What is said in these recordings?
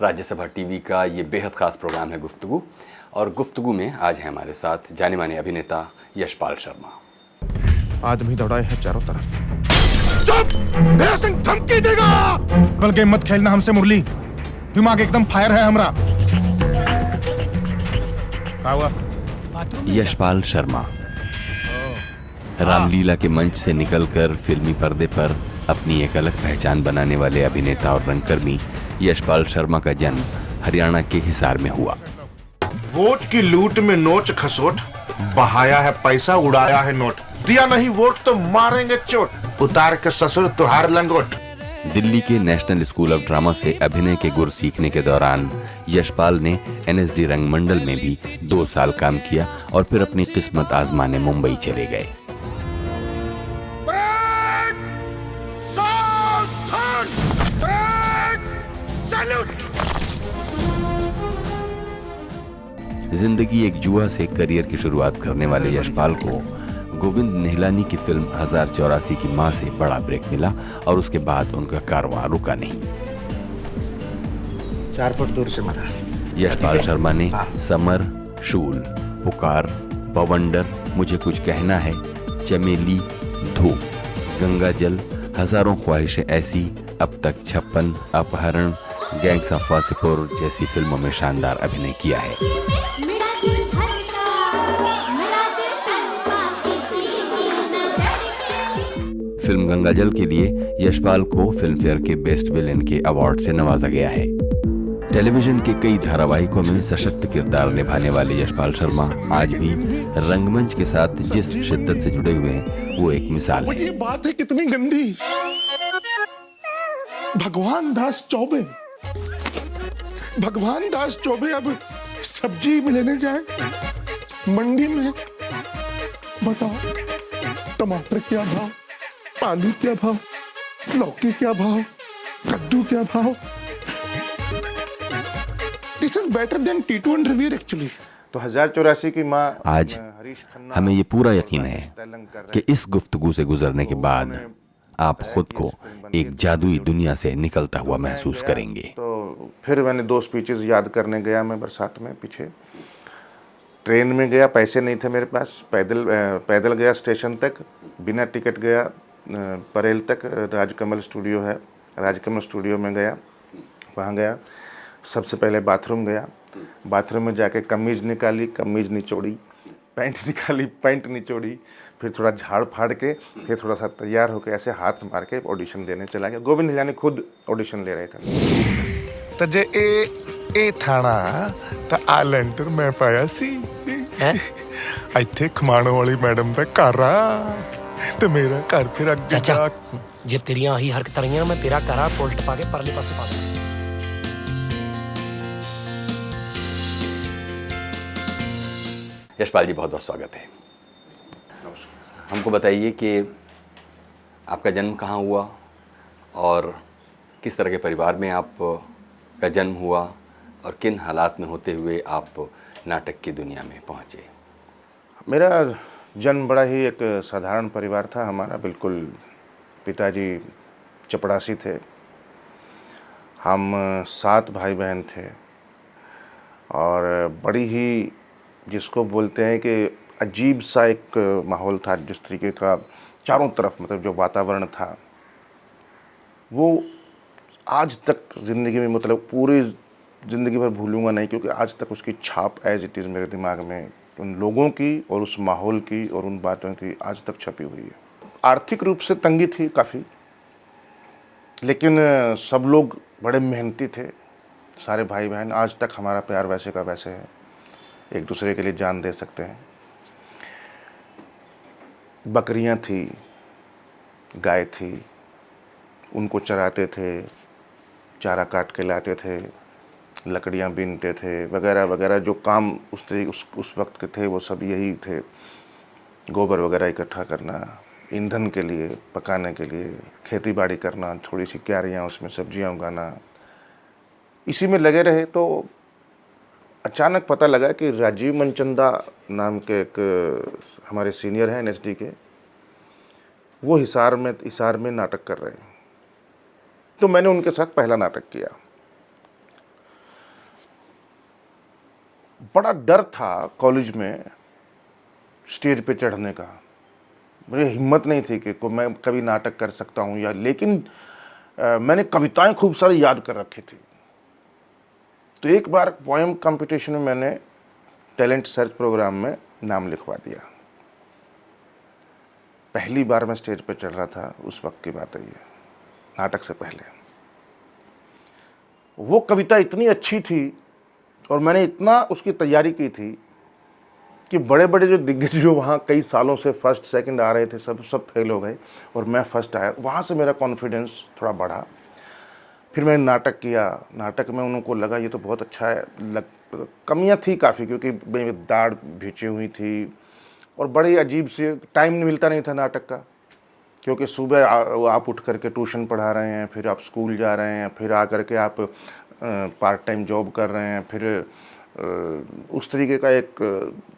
Rajya Sabha TV का ये बेहद ख़ास प्रोग्राम है गुफ्तगू, और गुफ्तगू में आज है हमारे साथ जाने माने अभिनेता यशपाल शर्मा। आदमी दौड़ाए हैं चारों तरफ। चुप! दया सिंह धमकी देगा। कल गेम मत खेलना हमसे मुरली, दिमाग एकदम फायर है हमरा। क्या हुआ? यशपाल शर्मा रामलीला के मंच से निकलकर फिल्मी पर्दे पर अपनी एक अलग पहचान बनाने वाले अभिनेता और रंगकर्मी यशपाल शर्मा का जन्म हरियाणा के हिसार में हुआ। वोट की लूट में नोच खसोट, बहाया है पैसा उड़ाया है नोट, दिया नहीं वोट तो मारेंगे चोट, उतार के ससुर तुहार लंगोट। दिल्ली के नेशनल स्कूल ऑफ ड्रामा से अभिनय के गुर सीखने के दौरान यशपाल ने NSD रंगमंडल में भी 2 साल काम किया और फिर अपनी किस्मत आजमाने मुंबई चले गए। जिंदगी एक जुआ से करियर की शुरुआत करने वाले यशपाल को गोविंद निहलानी की फिल्म 1084 की मां से बड़ा ब्रेक मिला और उसके बाद उनका कारवां रुका नहीं। 4 फुट दूर से मरा। यशपाल शर्मा ने समर, शूल, पुकार, बवंडर, मुझे कुछ कहना है, चमेली, धूप, गंगा जल, हजारों ख्वाहिशें ऐसी, अब तक 56, अपहरण, गैंग्स ऑफ वासेपुर जैसी फिल्मों में शानदार अभिनय किया है। फिल्म गंगाजल के लिए यशपाल को फिल्म फेयर के बेस्ट विलेन के अवार्ड से नवाजा गया है। टेलीविजन के कई धारावाहिकों में सशक्त किरदार निभाने वाले यशपाल शर्मा आज भी रंगमंच के साथ जिस शिद्दत से जुड़े हुए हैं वो एक मिसाल है। ये बात है कितनी गंदी। भगवान दास चौबे अब सब्जी में लेने जाए मंडी में, बताओ टमाटर क्या भाव, आलू क्या भाव, लौकी क्या भाव, कद्दू क्या भाव। This is better than T2 and Revere actually. तो 1084 की मां आज हमें ये पूरा यकीन है कि इस गुफ्तगू से गुजरने के बाद आप खुद को एक जादुई दुनिया से निकलता हुआ महसूस करेंगे। तो फिर मैंने 2 स्पीचेस याद करने गया मैं बरसात में, पीछे ट्रेन में गया, पैसे नहीं थे मेरे पास, पैदल गया स्टेशन तक, बिना टिकट गया परेल तक। राजकमल स्टूडियो है, राजकमल स्टूडियो में गया, वहाँ गया, सबसे पहले बाथरूम गया, बाथरूम में जाके कमीज़ निकाली, कमीज़ निचोड़ी, पैंट निकाली, पैंट निचोड़ी, फिर थोड़ा झाड़ फाड़ के फिर थोड़ा सा तैयार होकर ऐसे हाथ मार के ऑडिशन देने चला गया। गोविंद निहलानी खुद ऑडिशन ले रहे थे। तो जे ए थाना तो आ लेंटर मैं पाया सी ਇੱਥੇ ਖਮਾਣੋ ਵਾਲੀ ਮੈਡਮ ਦਾ ਘਰ ਆ ਤੇ ਮੇਰਾ ਘਰ ਫਿਰ ਅੱਗੇ ਚਾਚਾ ਜੇ ਤੇਰੀਆਂ ਆਹੀ ਹਰਕਤਾਂ ਰਹੀਆਂ ਮੈਂ ਤੇਰਾ ਘਰ ਆ ਪੁਲਟ ਪਾ ਕੇ ਪਰਲੇ ਪਾਸੇ ਪਾ ਦੂੰ। यशपाल जी बहुत बहुत स्वागत है। हमको बताइए कि आपका जन्म कहाँ हुआ और किस तरह के परिवार में आपका जन्म हुआ और किन हालात में होते हुए आप नाटक की दुनिया में पहुँचे। मेरा जन्म बड़ा ही एक साधारण परिवार था हमारा, बिल्कुल। पिताजी चपड़ासी थे, हम 7 भाई बहन थे और बड़ी ही जिसको बोलते हैं कि अजीब सा एक माहौल था। जिस तरीके का चारों तरफ मतलब जो वातावरण था वो आज तक ज़िंदगी में मतलब पूरी ज़िंदगी भर भूलूंगा नहीं, क्योंकि आज तक उसकी छाप एज इट इज़ मेरे दिमाग में उन लोगों की और उस माहौल की और उन बातों की आज तक छपी हुई है। आर्थिक रूप से तंगी थी काफ़ी, लेकिन सब लोग बड़े मेहनती थे, सारे भाई बहन। आज तक हमारा प्यार वैसे का वैसे है, एक दूसरे के लिए जान दे सकते हैं। बकरियां थी, गाय थी, उनको चराते थे, चारा काट के लाते थे, लकड़ियां बीनते थे, वगैरह वगैरह जो काम उस वक्त के थे वो सब यही थे। गोबर वगैरह इकट्ठा करना, ईंधन के लिए, पकाने के लिए, खेती बाड़ी करना, थोड़ी सी क्यारियाँ उसमें सब्जियां उगाना, इसी में लगे रहे। तो अचानक पता लगा कि राजीव मनचंदा नाम के एक हमारे सीनियर हैं NSD के, वो हिसार में नाटक कर रहे हैं। तो मैंने उनके साथ पहला नाटक किया बड़ा डर था कॉलेज में स्टेज पे चढ़ने का। मुझे हिम्मत नहीं थी कि मैं कभी नाटक कर सकता हूँ या, लेकिन मैंने कविताएं खूब सारी याद कर रखी थी। तो एक बार पोएम कंपटीशन में मैंने टैलेंट सर्च प्रोग्राम में नाम लिखवा दिया। पहली बार मैं स्टेज पे चढ़ रहा था, उस वक्त की बात है ये, नाटक से पहले। वो कविता इतनी अच्छी थी और मैंने इतना उसकी तैयारी की थी कि बड़े बड़े जो दिग्गज जो वहाँ कई सालों से फर्स्ट सेकंड आ रहे थे, सब फेल हो गए और मैं फर्स्ट आया। वहाँ से मेरा कॉन्फिडेंस थोड़ा बढ़ा। फिर मैंने नाटक किया। नाटक में उनको लगा ये तो बहुत अच्छा है। कमियाँ थी काफ़ी, क्योंकि मेरी दाढ़ भिंची हुई थी और बड़ी अजीब से टाइम मिलता नहीं था नाटक का, क्योंकि सुबह आप उठ करके ट्यूशन पढ़ा रहे हैं, फिर आप स्कूल जा रहे हैं, फिर आ करके आप पार्ट टाइम जॉब कर रहे हैं, फिर उस तरीके का एक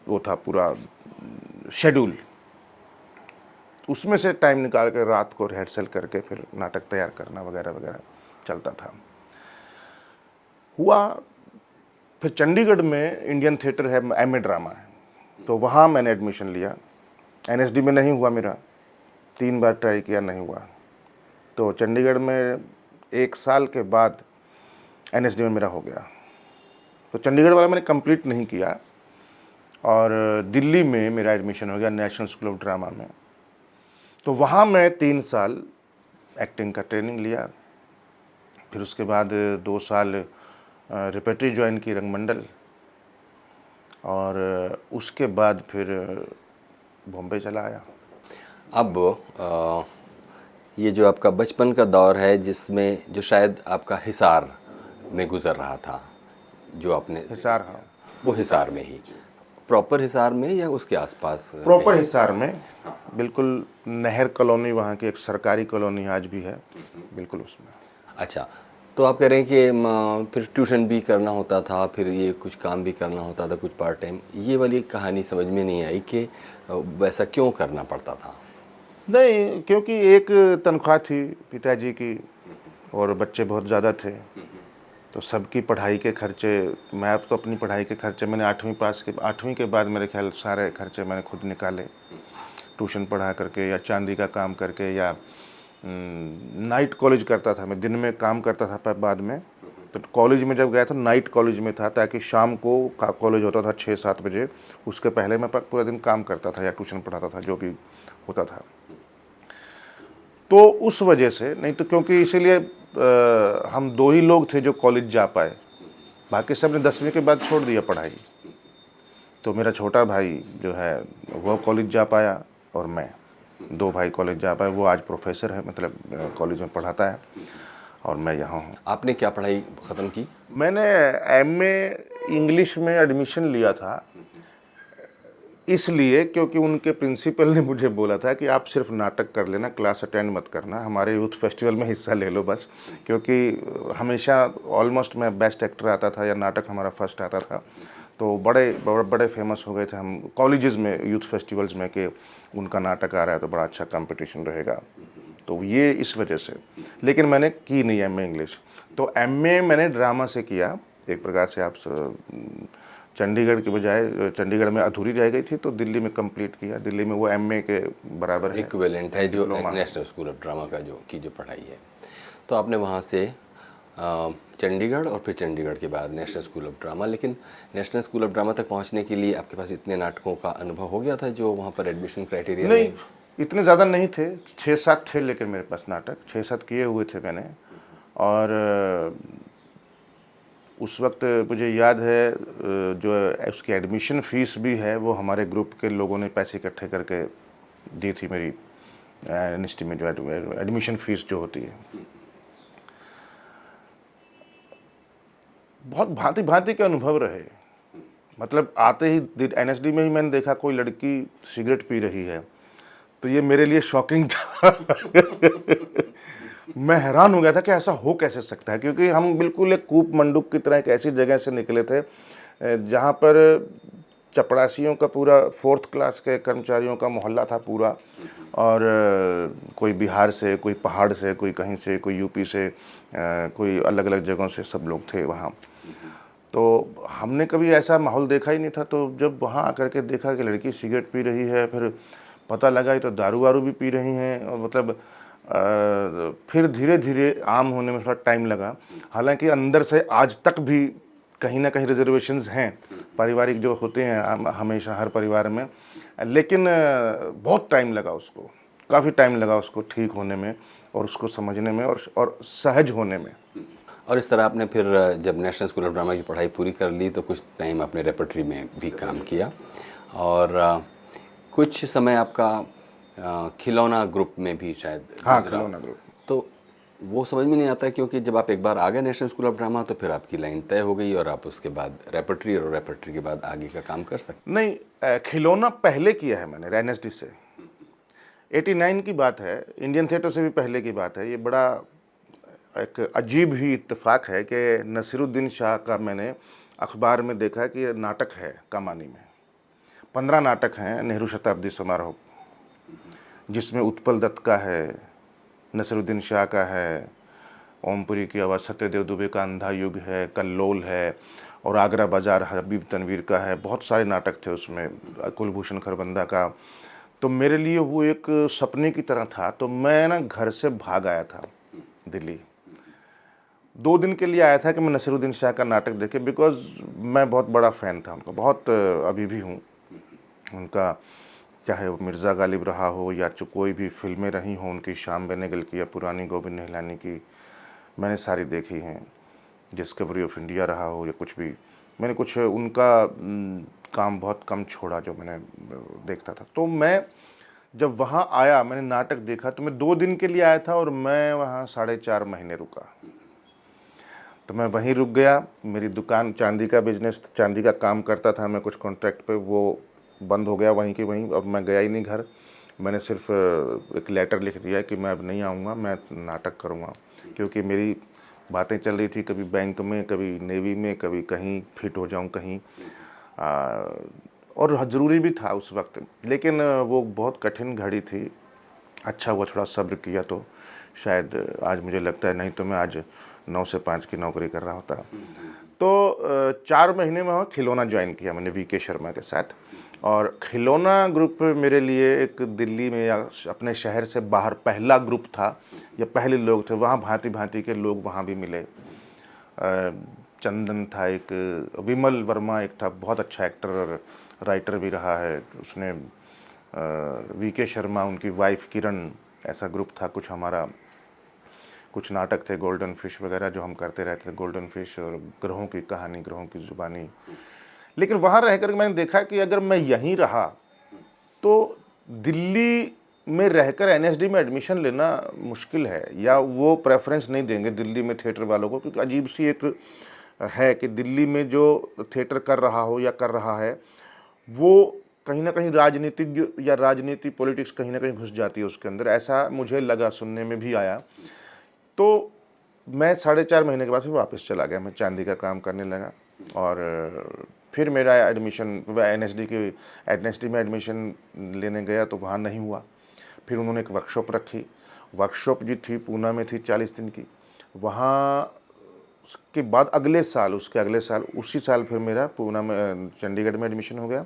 वो था पूरा शेड्यूल। उसमें से टाइम निकाल कर रात को रिहर्सल करके फिर नाटक तैयार करना वगैरह वगैरह चलता था। हुआ फिर चंडीगढ़ में इंडियन थिएटर है, एमए ड्रामा है, तो वहाँ मैंने एडमिशन लिया। एनएसडी में नहीं हुआ मेरा, 3 बार ट्राई किया, नहीं हुआ। तो चंडीगढ़ में 1 साल के बाद एनएसडी में मेरा हो गया। तो चंडीगढ़ वाला मैंने कंप्लीट नहीं किया और दिल्ली में मेरा एडमिशन हो गया नेशनल स्कूल ऑफ ड्रामा में। तो वहाँ मैं 3 साल एक्टिंग का ट्रेनिंग लिया। फिर उसके बाद 2 साल रिपेटरी ज्वाइन की रंगमंडल, और उसके बाद फिर बॉम्बे चला आया। अब ये जो आपका बचपन का दौर है, जिसमें जो शायद आपका हिसार में गुजर रहा था, जो आपने हिसार, हाँ, वो हिसार में ही, प्रॉपर हिसार में या उसके आसपास? प्रॉपर हिसार में, बिल्कुल नहर कॉलोनी, वहाँ की एक सरकारी कॉलोनी आज भी है, बिल्कुल उसमें। अच्छा, तो आप कह रहे हैं कि फिर ट्यूशन भी करना होता था, फिर ये कुछ काम भी करना होता था, कुछ पार्ट टाइम। ये वाली कहानी समझ में नहीं आई कि वैसा क्यों करना पड़ता था? नहीं, क्योंकि एक तनख्वाह थी पिताजी की और बच्चे बहुत ज़्यादा थे, तो सबकी पढ़ाई के खर्चे, मैं तो अपनी पढ़ाई के खर्चे मैंने 8वीं के बाद मेरे ख्याल सारे खर्चे मैंने खुद निकाले, ट्यूशन पढ़ा करके या चांदी का काम करके, या नाइट कॉलेज करता था मैं। दिन में काम करता था बाद में, तो कॉलेज में जब गया था नाइट कॉलेज में था, ताकि शाम को कॉलेज होता था 6-7 बजे, उसके पहले मैं पूरा दिन काम करता था या ट्यूशन पढ़ाता था, जो भी होता था। तो उस वजह से, नहीं तो क्योंकि इसीलिए हम 2 ही लोग थे जो कॉलेज जा पाए, बाकी सब ने 10वीं के बाद छोड़ दिया पढ़ाई। तो मेरा छोटा भाई जो है वो कॉलेज जा पाया और मैं, 2 भाई कॉलेज जा पाए। वो आज प्रोफेसर है, मतलब कॉलेज में पढ़ाता है, और मैं यहाँ हूँ। आपने क्या पढ़ाई ख़त्म की? मैंने एमए इंग्लिश में एडमिशन लिया था, इसलिए क्योंकि उनके प्रिंसिपल ने मुझे बोला था कि आप सिर्फ नाटक कर लेना, क्लास अटेंड मत करना, हमारे यूथ फेस्टिवल में हिस्सा ले लो बस। क्योंकि हमेशा ऑलमोस्ट मैं बेस्ट एक्टर आता था या नाटक हमारा फर्स्ट आता था, तो बड़े फेमस हो गए थे हम कॉलेजेस में, यूथ फेस्टिवल्स में, कि उनका नाटक आ रहा है तो बड़ा अच्छा कंपटीशन रहेगा। तो ये इस वजह से, लेकिन मैंने की नहीं एमए इंग्लिश। तो एमए मैंने ड्रामा से किया, एक प्रकार से। आप चंडीगढ़ के बजाय, चंडीगढ़ में अधूरी रह गई थी, तो दिल्ली में कंप्लीट किया। दिल्ली में वो एमए के बराबर है, इक्विवेलेंट है, जो नेशनल स्कूल ऑफ ड्रामा का जो पढ़ाई है। तो आपने वहाँ से चंडीगढ़, और फिर चंडीगढ़ के बाद नेशनल स्कूल ऑफ ड्रामा। लेकिन नेशनल स्कूल ऑफ ड्रामा तक पहुँचने के लिए आपके पास इतने नाटकों का अनुभव हो गया था जो वहाँ पर एडमिशन क्राइटेरिया? नहीं, इतने ज़्यादा नहीं थे, 6-7 थे, लेकिन मेरे पास नाटक 6-7 किए हुए थे मैंने। और उस वक्त मुझे याद है, जो उसकी एडमिशन फ़ीस भी है वो हमारे ग्रुप के लोगों ने पैसे इकट्ठे करके दी थी मेरी यूनिवर्सिटी में, जो एडमिशन फ़ीस जो होती है। बहुत भांति भांति के अनुभव रहे। मतलब आते ही एनएसडी में ही मैंने देखा कोई लड़की सिगरेट पी रही है, तो ये मेरे लिए शॉकिंग था। मैं हैरान हो गया था कि ऐसा हो कैसे सकता है, क्योंकि हम बिल्कुल एक कूप मंडूक की तरह एक ऐसी जगह से निकले थे जहाँ पर चपरासियों का पूरा 4th क्लास के कर्मचारियों का मोहल्ला था पूरा, और कोई बिहार से, कोई पहाड़ से, कोई कहीं से, कोई यूपी से, कोई अलग अलग जगहों से सब लोग थे वहाँ। तो हमने कभी ऐसा माहौल देखा ही नहीं था। तो जब वहाँ आकर के देखा कि लड़की सिगरेट पी रही है, फिर पता लगा ये तो दारू वारू भी पी रही हैं, और मतलब फिर धीरे धीरे आम होने में थोड़ा टाइम लगा। हालांकि अंदर से आज तक भी कहीं ना कहीं रिजर्वेशंस हैं, पारिवारिक जो होते हैं हमेशा हर परिवार में, लेकिन बहुत टाइम लगा उसको, काफ़ी टाइम लगा उसको ठीक होने में और उसको समझने में और सहज होने में। और इस तरह आपने फिर जब नेशनल स्कूल ऑफ ड्रामा की पढ़ाई पूरी कर ली तो कुछ टाइम आपने रेपर्टरी में भी काम किया, और कुछ समय आपका खिलौना ग्रुप में भी शायद हाँ, गुजरा। खिलौना ग्रुप। तो वो समझ में नहीं आता, क्योंकि जब आप एक बार आ गए नेशनल स्कूल ऑफ ड्रामा तो फिर आपकी लाइन तय हो गई और आप उसके बाद रेपर्टरी, और रेपर्टरी के बाद आगे का काम कर सकते। नहीं, खिलौना पहले किया है मैंने एनएसडी से। 89 की बात है, इंडियन थिएटर से भी पहले की बात है। ये बड़ा एक अजीब ही इत्तेफाक है कि नसीरुद्दीन शाह का मैंने अखबार में देखा कि नाटक है कमानी में। 15 नाटक हैं नेहरू शताब्दी समारोह, जिसमें उत्पल दत्त का है, नसीरुद्दीन शाह का है, ओमपुरी की आवाज़, सत्यदेव दुबे का अंधा युग है, कल्लोल है, और आगरा बाजार हबीब तनवीर का है। बहुत सारे नाटक थे उसमें, कुलभूषण खरबंदा का। तो मेरे लिए वो एक सपने की तरह था। तो मैं ना घर से भाग आया था दिल्ली, 2 दिन के लिए आया था कि मैं नसीरुद्दीन शाह का नाटक देखे, बिकॉज मैं बहुत बड़ा फ़ैन था उनका, बहुत अभी भी हूँ उनका। चाहे वो मिर्ज़ा गालिब रहा हो या कोई भी फिल्में रही हों उनकी, श्याम बेनेगल की या पुरानी गोविंद निहलानी की, मैंने सारी देखी हैं। डिस्कवरी ऑफ इंडिया रहा हो या कुछ भी, मैंने कुछ उनका काम बहुत कम छोड़ा जो मैंने देखता था। तो मैं जब वहाँ आया, मैंने नाटक देखा, तो मैं 2 दिन के लिए आया था और मैं वहाँ 4.5 महीने रुका। तो मैं वहीं रुक गया। मेरी दुकान, चांदी का बिजनेस, चांदी का काम करता था मैं कुछ कॉन्ट्रैक्ट पे, वो बंद हो गया वहीं के वहीं। अब मैं गया ही नहीं घर। मैंने सिर्फ एक लेटर लिख दिया कि मैं अब नहीं आऊँगा, मैं नाटक करूँगा, क्योंकि मेरी बातें चल रही थी, कभी बैंक में, कभी नेवी में, कभी कहीं फिट हो जाऊँ कहीं, और ज़रूरी भी था उस वक्त। लेकिन वो बहुत कठिन घड़ी थी। अच्छा हुआ थोड़ा सब्र किया, तो शायद आज मुझे लगता है, नहीं तो मैं आज 9 से 5 की नौकरी कर रहा होता। तो 4 महीने में खिलौना ज्वाइन किया मैंने वीके शर्मा के साथ। और खिलौना ग्रुप मेरे लिए एक दिल्ली में या अपने शहर से बाहर पहला ग्रुप था, या पहले लोग थे। वहाँ भांति भांति के लोग वहाँ भी मिले। चंदन था एक, विमल वर्मा एक था, बहुत अच्छा एक्टर और राइटर भी रहा है उसने, वीके शर्मा, उनकी वाइफ किरण, ऐसा ग्रुप था कुछ हमारा। कुछ नाटक थे, गोल्डन फिश वगैरह जो हम करते रहते थे, गोल्डन फिश और ग्रहों की कहानी, ग्रहों की ज़ुबानी। लेकिन वहाँ रह कर मैंने देखा कि अगर मैं यहीं रहा तो दिल्ली में रहकर एनएसडी में एडमिशन लेना मुश्किल है, या वो प्रेफरेंस नहीं देंगे दिल्ली में थिएटर वालों को, क्योंकि अजीब सी एक है कि दिल्ली में जो थिएटर कर रहा हो या कर रहा है, वो कहीं ना कहीं राजनीतिज्ञ या राजनीति, पॉलिटिक्स कहीं ना कहीं घुस जाती है उसके अंदर। ऐसा मुझे लगा, सुनने में भी आया। तो मैं 4.5 महीने के बाद फिर वापस चला गया, मैं चांदी का काम करने लगा। और फिर मेरा एडमिशन एनएसडी में एडमिशन लेने गया तो वहाँ नहीं हुआ। फिर उन्होंने एक वर्कशॉप रखी, वर्कशॉप जो थी पूना में थी 40 दिन की। वहाँ के बाद अगले साल, उसके अगले साल, उसी साल फिर मेरा पूना में, चंडीगढ़ में एडमिशन हो गया,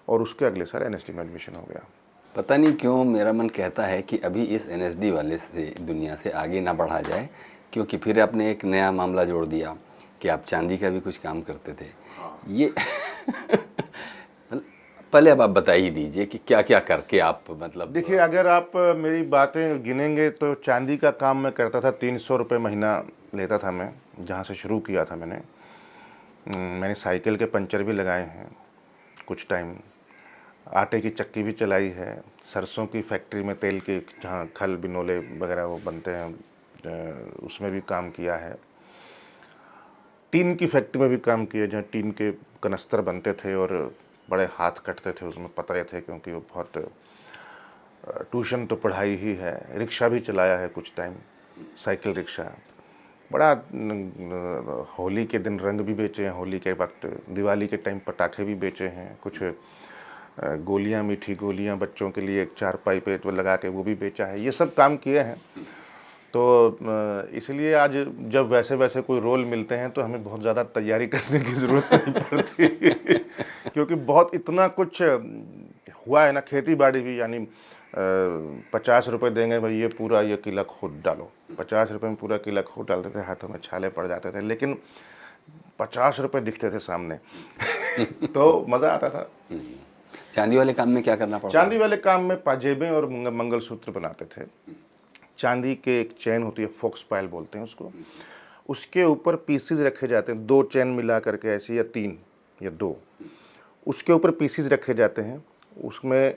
और उसके अगले साल एनएसडी में एडमिशन हो गया। पता नहीं क्यों मेरा मन कहता है कि अभी इस एनएसडी वाले से दुनिया से आगे ना बढ़ा जाए, क्योंकि फिर आपने एक नया मामला जोड़ दिया कि आप चांदी का भी कुछ काम करते थे। ये पहले अब आप बता ही दीजिए कि क्या क्या करके आप, मतलब देखिए, अगर आप मेरी बातें गिनेंगे तो चांदी का काम मैं करता था, 300 रुपये महीना लेता था मैं, जहाँ से शुरू किया था मैंने साइकिल के पंचर भी लगाए हैं कुछ टाइम, आटे की चक्की भी चलाई है, सरसों की फैक्ट्री में तेल के, जहाँ खल बिनोले वगैरह वो बनते हैं, उसमें भी काम किया है। टीन की फैक्ट्री में भी काम किया, जहाँ टीन के कनस्तर बनते थे और बड़े हाथ कटते थे, उसमें पतरे थे, क्योंकि वो बहुत, ट्यूशन तो पढ़ाई ही है। रिक्शा भी चलाया है कुछ टाइम, साइकिल रिक्शा। बड़ा होली के दिन रंग भी बेचे हैं, होली के वक्त, दिवाली के टाइम पटाखे भी बेचे हैं, कुछ गोलियां, मीठी गोलियां बच्चों के लिए एक चारपाई पे तो लगा के वो भी बेचा है। ये सब काम किए हैं। तो इसलिए आज जब वैसे वैसे कोई रोल मिलते हैं तो हमें बहुत ज़्यादा तैयारी करने की ज़रूरत नहीं पड़ती क्योंकि बहुत इतना कुछ हुआ है ना। खेती बाड़ी भी, यानी 50 रुपये देंगे भाई, ये पूरा ये किला खोद डालो, 50 रुपये में पूरा किला खोद डालते थे, हाथों में छाले पड़ जाते थे, लेकिन 50 रुपये दिखते थे सामने तो मज़ा आता था। चांदी वाले काम में क्या करना पड़ता चांदी वाले काम में पाजेबें और मंगलसूत्र बनाते थे। चांदी के एक चैन होती है, फोक्स पायल बोलते हैं उसको, उसके ऊपर पीसीज रखे जाते हैं, 2 चैन मिला करके ऐसे, या 3 या 2, उसके ऊपर पीसीज रखे जाते हैं, उसमें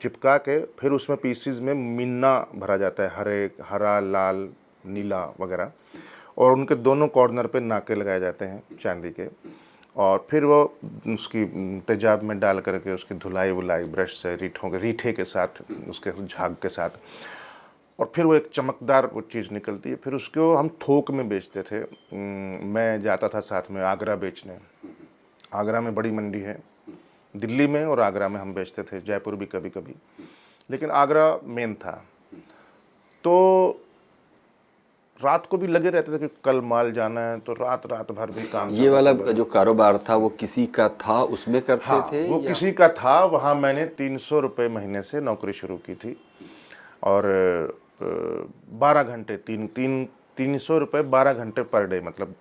चिपका के फिर उसमें पीसीज में मिन्ना भरा जाता है, हरा, लाल, नीला वगैरह, और उनके दोनों कॉर्नर पे नाके लगाए जाते हैं चांदी के, और फिर वो उसकी तेजाब में डाल करके उसकी धुलाई वुलाई ब्रश से, रीठे के साथ, उसके झाग के साथ, और फिर वो एक चमकदार वो चीज़ निकलती है। फिर उसको हम थोक में बेचते थे। मैं जाता था साथ में आगरा बेचने। आगरा में बड़ी मंडी है, दिल्ली में और आगरा में हम बेचते थे, जयपुर भी कभी कभी, लेकिन आगरा मेन था। तो रात को भी लगे रहते थे कि कल माल जाना है, तो रात भर भी काम। ये वाला जो कारोबार था वो किसी का था, उसमें करते हाँ, थे? वो किसी का था। वहाँ मैंने 300 रुपये महीने से नौकरी शुरू की थी, और 12 घंटे, 300 रुपये 12 घंटे पर डे मतलब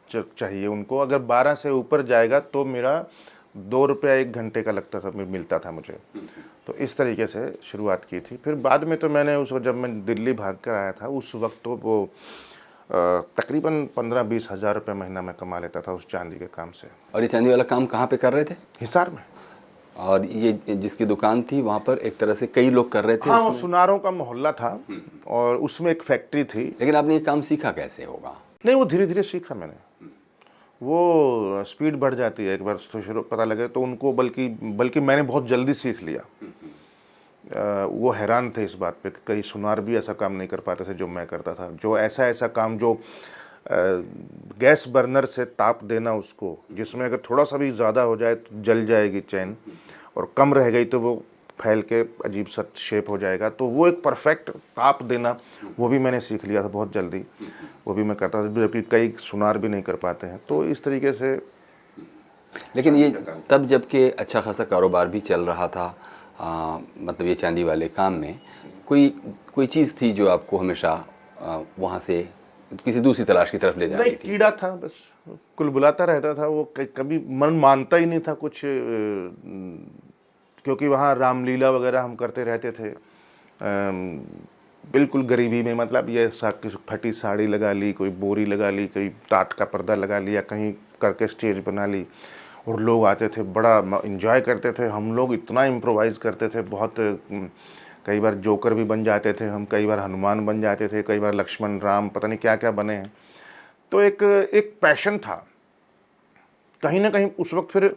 चाहिए उनको। अगर 12 से ऊपर जाएगा तो मेरा 2 रुपया 1 घंटे का लगता था, मिलता था मुझे। तो इस तरीके से शुरुआत की थी। फिर बाद में तो मैंने जब मैं दिल्ली भाग कर आया था, उस वक्त तो वो तकरीबन 15-20 हज़ार रुपये महीना मैं कमा लेता था उस चांदी के काम से। और ये चांदी वाला काम कहाँ पे कर रहे थे? हिसार में। और ये जिसकी दुकान थी वहाँ पर एक तरह से कई लोग कर रहे थे? हाँ, वो सुनारों का मोहल्ला था और उसमें एक फैक्ट्री थी। लेकिन आपने ये काम सीखा कैसे होगा? नहीं, वो धीरे धीरे सीखा मैंने। वो स्पीड बढ़ जाती है, एक बार तो शुरू पता लगे तो उनको, बल्कि मैंने बहुत जल्दी सीख लिया। वो हैरान थे इस बात पे कि कई सुनार भी ऐसा काम नहीं कर पाते थे जो मैं करता था। जो ऐसा काम जो गैस बर्नर से ताप देना उसको, जिसमें अगर थोड़ा सा भी ज़्यादा हो जाए तो जल जाएगी चैन, और कम रह गई तो वो फैल के अजीब सा शेप हो जाएगा। तो वो एक परफेक्ट ताप देना, वो भी मैंने सीख लिया था बहुत जल्दी। वो भी मैं करता था, जबकि कई सुनार भी नहीं कर पाते हैं। तो इस तरीके से। लेकिन ये तब जबकि अच्छा खासा कारोबार भी चल रहा था, मतलब ये चांदी वाले काम में कोई चीज़ थी जो आपको हमेशा वहाँ से किसी दूसरी तलाश की तरफ ले जा रही थी? कीड़ा था बस, कुलबुलाता रहता था वो। कभी मन मानता ही नहीं था कुछ, क्योंकि वहाँ रामलीला वगैरह हम करते रहते थे। बिल्कुल गरीबी में, मतलब ये फटी साड़ी लगा ली, कोई बोरी लगा ली, कोई टाट का पर्दा लगा लिया, कहीं करके स्टेज बना ली, और लोग आते थे, बड़ा इंजॉय करते थे। हम लोग इतना इम्प्रोवाइज़ करते थे, बहुत। कई बार जोकर भी बन जाते थे हम, कई बार हनुमान बन जाते थे, कई बार लक्ष्मण, राम, पता नहीं क्या क्या बने हैं। तो एक पैशन था कहीं ना कहीं उस वक्त। फिर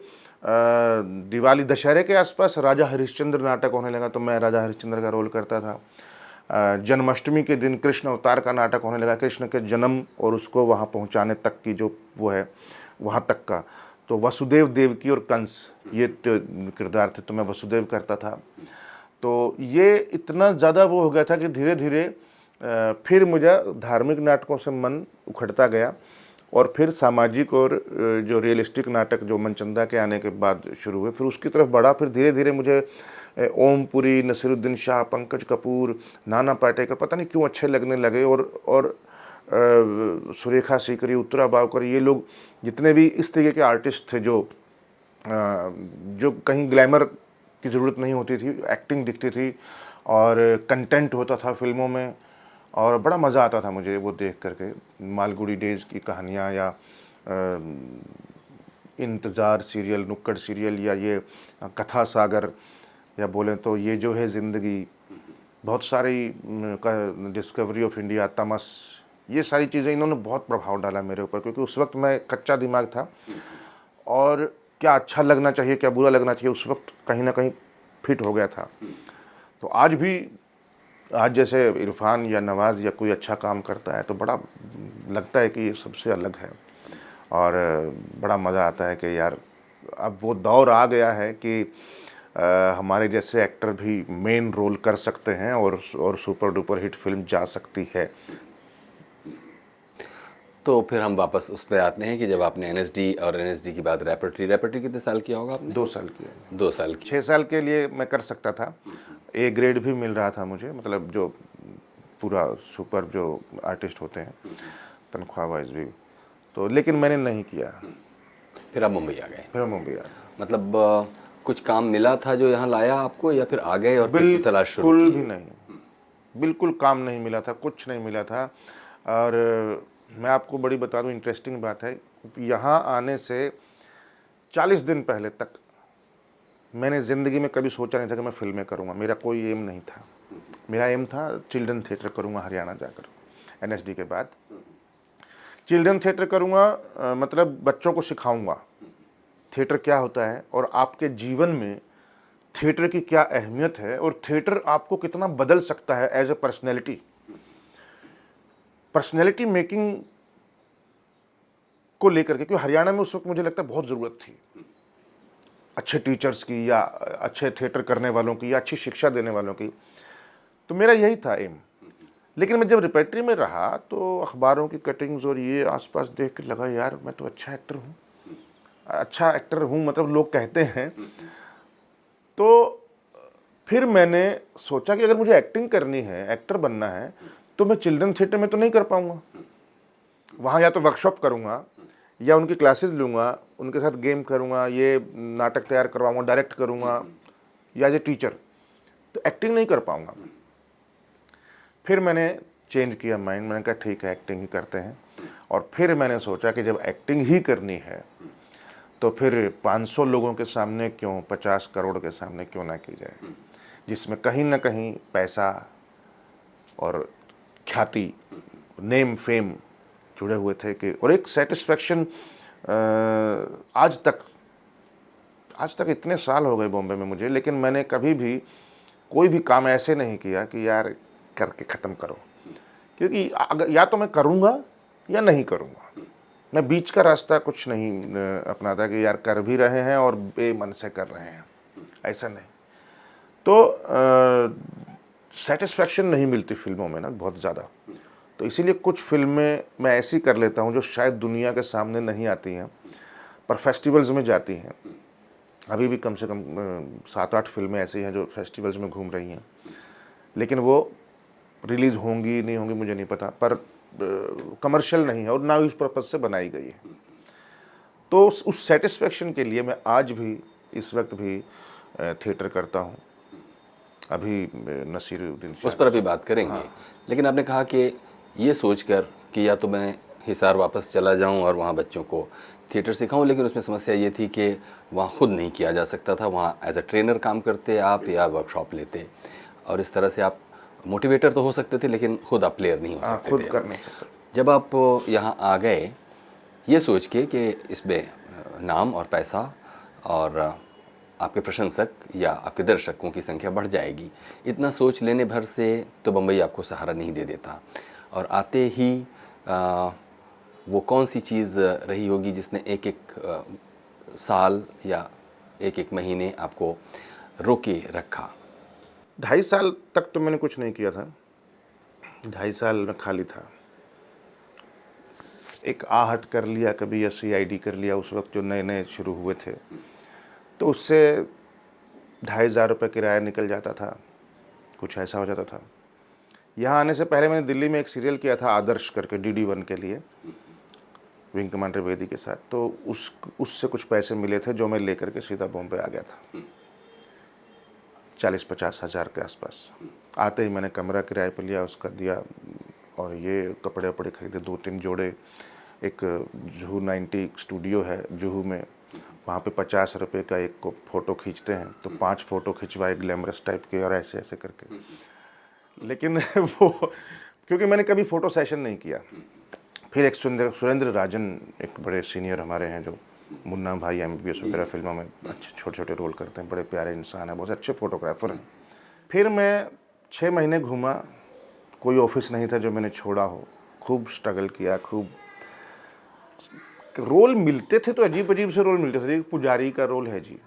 दिवाली, दशहरे के आसपास राजा हरिश्चंद्र नाटक होने लगा, तो मैं राजा हरिश्चंद्र का रोल करता था। जन्माष्टमी के दिन कृष्ण अवतार का नाटक होने लगा, कृष्ण के जन्म और उसको वहाँ पहुँचाने तक की जो वो है, वहाँ तक का। तो वसुदेव, देवकी और कंस, ये किरदार थे, तो मैं वसुदेव करता था। तो ये इतना ज़्यादा वो हो गया था कि धीरे धीरे फिर मुझे धार्मिक नाटकों से मन उखड़ता गया, और फिर सामाजिक और जो रियलिस्टिक नाटक जो मनचंदा के आने के बाद शुरू हुए, फिर उसकी तरफ बढ़ा। फिर धीरे धीरे मुझे ओमपुरी, नसीरुद्दीन शाह, पंकज कपूर, नाना पाटेकर, पता नहीं क्यों अच्छे लगने लगे। और सुरेखा सीकरी, उत्तरा बावकर, ये लोग जितने भी इस तरीके के आर्टिस्ट थे जो कहीं ग्लैमर की ज़रूरत नहीं होती थी, एक्टिंग दिखती थी और कंटेंट होता था फिल्मों में, और बड़ा मज़ा आता था मुझे वो देख करके। मालगुड़ी डेज़ की कहानियाँ, या इंतज़ार सीरियल, नुक्कड़ सीरियल, या ये कथा सागर, या बोलें तो ये जो है ज़िंदगी, बहुत सारी डिस्कवरी ऑफ इंडिया, तमस, ये सारी चीज़ें इन्होंने बहुत प्रभाव डाला मेरे ऊपर, क्योंकि उस वक्त मैं कच्चा दिमाग था, और क्या अच्छा लगना चाहिए, क्या बुरा लगना चाहिए, उस वक्त कहीं ना कहीं फिट हो गया था। तो आज जैसे इरफान या नवाज़ या कोई अच्छा काम करता है तो बड़ा लगता है कि ये सबसे अलग है, और बड़ा मज़ा आता है कि यार अब वो दौर आ गया है कि हमारे जैसे एक्टर भी मेन रोल कर सकते हैं और सुपर डुपर हिट फिल्म जा सकती है। तो फिर हम वापस उस पर आते हैं कि जब आपने एनएसडी और एनएसडी की बात, रेपर्टरी कितने साल किया होगा आपने? 2 साल किया। 2 साल की। 6 साल के लिए मैं कर सकता था, ए ग्रेड भी मिल रहा था मुझे, मतलब जो पूरा सुपर जो आर्टिस्ट होते हैं तनख्वाह वाइज भी, तो लेकिन मैंने नहीं किया। फिर आप मुंबई आ गए? फिर मुंबई आ, मतलब कुछ काम मिला था जो यहाँ लाया आपको, या फिर आ गए और फिर तलाश शुरू बिल्कुल की? भी नहीं, बिल्कुल काम नहीं मिला था, कुछ नहीं मिला था। और मैं आपको बड़ी बता दूं, इंटरेस्टिंग बात है, यहाँ आने से 40 दिन पहले तक मैंने ज़िंदगी में कभी सोचा नहीं था कि मैं फिल्में करूँगा। मेरा कोई एम नहीं था। मेरा एम था चिल्ड्रन थिएटर करूँगा हरियाणा जाकर, एनएसडी के बाद चिल्ड्रन थिएटर करूँगा, मतलब बच्चों को सिखाऊँगा थिएटर क्या होता है और आपके जीवन में थिएटर की क्या अहमियत है और थिएटर आपको कितना बदल सकता है एज ए पर्सनैलिटी मेकिंग को लेकर के, क्योंकि हरियाणा में उस वक्त मुझे लगता है बहुत ज़रूरत थी अच्छे टीचर्स की, या अच्छे थिएटर करने वालों की, या अच्छी शिक्षा देने वालों की। तो मेरा यही था एम। लेकिन मैं जब रेपर्टरी में रहा तो अखबारों की कटिंग्स और ये आसपास देख के लगा यार मैं तो अच्छा एक्टर हूँ, मतलब लोग कहते हैं। तो फिर मैंने सोचा कि अगर मुझे एक्टिंग करनी है, एक्टर बनना है, तो मैं चिल्ड्रन थिएटर में तो नहीं कर पाऊँगा। वहाँ या तो वर्कशॉप करूँगा या उनकी क्लासेस लूँगा, उनके साथ गेम करूँगा, ये नाटक तैयार करवाऊँगा, डायरेक्ट करूँगा या एज ए टीचर, तो एक्टिंग नहीं कर पाऊँगा। फिर मैंने चेंज किया माइंड, मैंने कहा ठीक है एक्टिंग ही करते हैं। और फिर मैंने सोचा कि जब एक्टिंग ही करनी है तो फिर 500 लोगों के सामने क्यों, 50 करोड़ के सामने क्यों ना की जाए, जिसमें कहीं ना कहीं पैसा और ख्याति, नेम फेम जुड़े हुए थे कि, और एक सेटिस्फैक्शन। आज तक इतने साल हो गए बॉम्बे में मुझे, लेकिन मैंने कभी भी कोई भी काम ऐसे नहीं किया कि यार करके ख़त्म करो, क्योंकि अगर या तो मैं करूँगा या नहीं करूँगा, मैं बीच का रास्ता कुछ नहीं अपनाता कि यार कर भी रहे हैं और बेमन से कर रहे हैं, ऐसा नहीं। तो सेटिस्फैक्शन नहीं मिलती फिल्मों में ना बहुत ज़्यादा, तो इसीलिए कुछ फिल्में मैं ऐसी कर लेता हूँ जो शायद दुनिया के सामने नहीं आती हैं पर फेस्टिवल्स में जाती हैं। अभी भी कम से कम 7-8 फिल्में ऐसी हैं जो फेस्टिवल्स में घूम रही हैं, लेकिन वो रिलीज़ होंगी नहीं होंगी मुझे नहीं पता, पर कमर्शियल नहीं है और ना उस पर्पज़ से बनाई गई है। तो उस सेटिस्फेक्शन के लिए मैं आज भी इस वक्त भी थिएटर करता हूँ। अभी नसीरुद्दीन उस पर अभी बात करेंगे। हाँ। लेकिन आपने कहा कि ये सोचकर कि या तो मैं हिसार वापस चला जाऊं और वहाँ बच्चों को थिएटर सिखाऊं, लेकिन उसमें समस्या ये थी कि वहाँ खुद नहीं किया जा सकता था। वहाँ एज अ ट्रेनर काम करते आप या वर्कशॉप लेते, और इस तरह से आप मोटिवेटर तो हो सकते थे लेकिन खुद आप प्लेयर नहीं हो सकते खुद थे। कर नहीं सकते। जब आप यहाँ आ गए ये सोच के कि इसमें नाम और पैसा और आपके प्रशंसक या आपके दर्शकों की संख्या बढ़ जाएगी, इतना सोच लेने भर से तो बम्बई आपको सहारा नहीं दे देता, और आते ही वो कौन सी चीज़ रही होगी जिसने एक साल या एक महीने आपको रोके रखा? 2.5 साल तक तो मैंने कुछ नहीं किया था। 2.5 साल में खाली था। एक आहट कर लिया कभी, या CID कर लिया, उस वक्त जो नए शुरू हुए थे, तो उससे 2,500 रुपये किराया निकल जाता था, कुछ ऐसा हो जाता था। यहाँ आने से पहले मैंने दिल्ली में एक सीरियल किया था आदर्श करके, DD1 के लिए, विंग कमांडर बेदी के साथ, तो उससे कुछ पैसे मिले थे जो मैं लेकर के सीधा बॉम्बे आ गया था, 40-50 हज़ार के आसपास। आते ही मैंने कमरा किराए पर लिया, उसका दिया, और ये कपड़े वपड़े खरीदे 2-3 जोड़े। एक जुहू 90 स्टूडियो है जुहू में, वहाँ पे 50 रुपये का एक को फ़ोटो खींचते हैं, तो 5 फ़ोटो खिंचवाए ग्लैमरस टाइप के और ऐसे ऐसे करके। लेकिन वो क्योंकि मैंने कभी फ़ोटो सेशन नहीं किया। फिर एक सुरेंद्र राजन, एक बड़े सीनियर हमारे हैं जो मुन्ना भाई MBBS वगैरह फिल्मों में अच्छे छोटे छोटे रोल करते हैं, बड़े प्यारे इंसान हैं, बहुत अच्छे फ़ोटोग्राफ़र हैं। फिर मैं 6 महीने घूमा, कोई ऑफिस नहीं था जो मैंने छोड़ा हो, खूब स्ट्रगल किया, खूब रोल मिलते थे तो अजीब अजीब से रोल मिलते थे। एक पुजारी का रोल है जी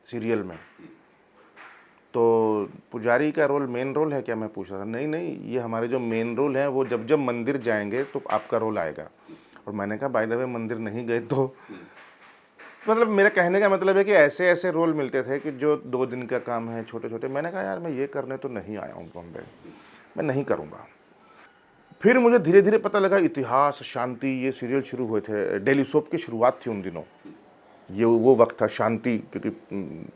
सीरियल में, तो पुजारी का रोल मेन रोल है क्या, मैं पूछ रहा था। नहीं नहीं, ये हमारे जो मेन रोल हैं वो जब जब मंदिर जाएंगे तो आपका रोल आएगा। और मैंने कहा बाय द वे मंदिर नहीं गए तो मतलब मेरा कहने का मतलब है कि ऐसे ऐसे रोल मिलते थे कि जो 2 दिन का काम है, छोटे छोटे। मैंने कहा यार मैं ये करने तो नहीं आया हूँ बॉम्बे, मैं नहीं करूँगा। फिर मुझे धीरे धीरे पता लगा इतिहास, शांति, ये सीरियल शुरू हुए थे, डेली सोप की शुरुआत थी उन दिनों। ये वो वक्त था शांति, क्योंकि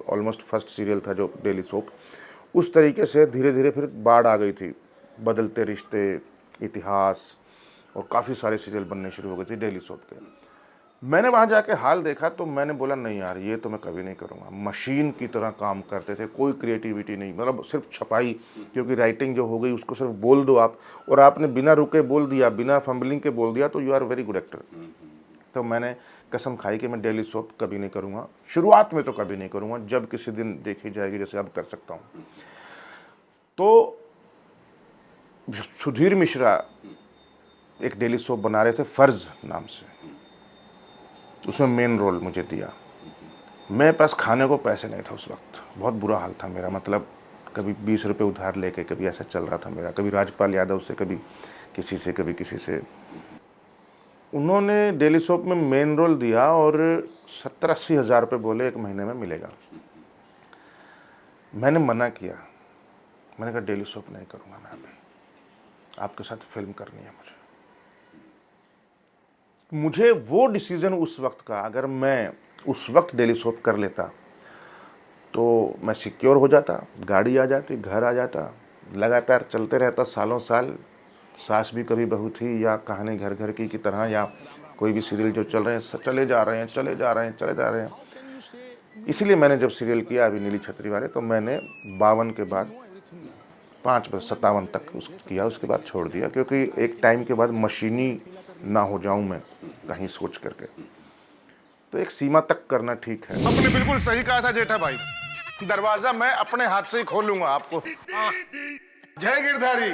ऑलमोस्ट फर्स्ट सीरियल था जो डेली सोप। उस तरीके से धीरे धीरे फिर बाढ़ आ गई थी, बदलते रिश्ते, इतिहास, और काफ़ी सारे सीरियल बनने शुरू हो गए थे डेली सोप के। मैंने वहाँ जाके हाल देखा तो मैंने बोला नहीं यार ये तो मैं कभी नहीं करूँगा। मशीन की तरह काम करते थे, कोई क्रिएटिविटी नहीं, मतलब सिर्फ छपाई, क्योंकि राइटिंग जो हो गई उसको सिर्फ बोल दो आप, और आपने बिना रुके बोल दिया, बिना फंबलिंग के बोल दिया तो you are very good actor. तो मैंने कसम खाई कि मैं डेली सोप कभी नहीं करूँगा, शुरुआत में तो कभी नहीं करूँगा, जब किसी दिन देखी जाएगी जैसे अब कर सकता हूँ। तो सुधीर मिश्रा एक डेली सोप बना रहे थे फर्ज नाम से, उसमें मेन रोल मुझे दिया। मेरे पास खाने को पैसे नहीं था उस वक्त, बहुत बुरा हाल था मेरा, मतलब कभी 20 रुपये उधार लेके कभी ऐसा चल रहा था मेरा, कभी राजपाल यादव से, कभी किसी से, कभी किसी से। उन्होंने डेली सोप में मेन रोल दिया और 70-80 हज़ार रुपये बोले 1 महीने में मिलेगा। मैंने मना किया, मैंने कहा डेली सोप नहीं करूँगा मैं अभी, आपके साथ फिल्म करनी है मुझे वो डिसीज़न उस वक्त का, अगर मैं उस वक्त डेली सोप कर लेता तो मैं सिक्योर हो जाता, गाड़ी आ जाती, घर आ जाता, लगातार चलते रहता सालों साल। सास भी कभी बहू थी, या कहानी घर घर की तरह, या कोई भी सीरियल जो चल रहे हैं, चले जा रहे हैं, चले जा रहे हैं, चले जा रहे हैं। इसलिए मैंने जब सीरियल किया अभी नीली छतरी वाले, तो मैंने 52 के बाद 5-57 तक किया, उसके बाद छोड़ दिया, क्योंकि एक टाइम के बाद मशीनी ना हो जाऊं मैं कहीं सोच करके। तो एक सीमा तक करना ठीक है। आपने बिल्कुल सही कहा था जेठा भाई, दरवाजा मैं अपने हाथ से ही खोलूंगा आपको। जय गिरधारी।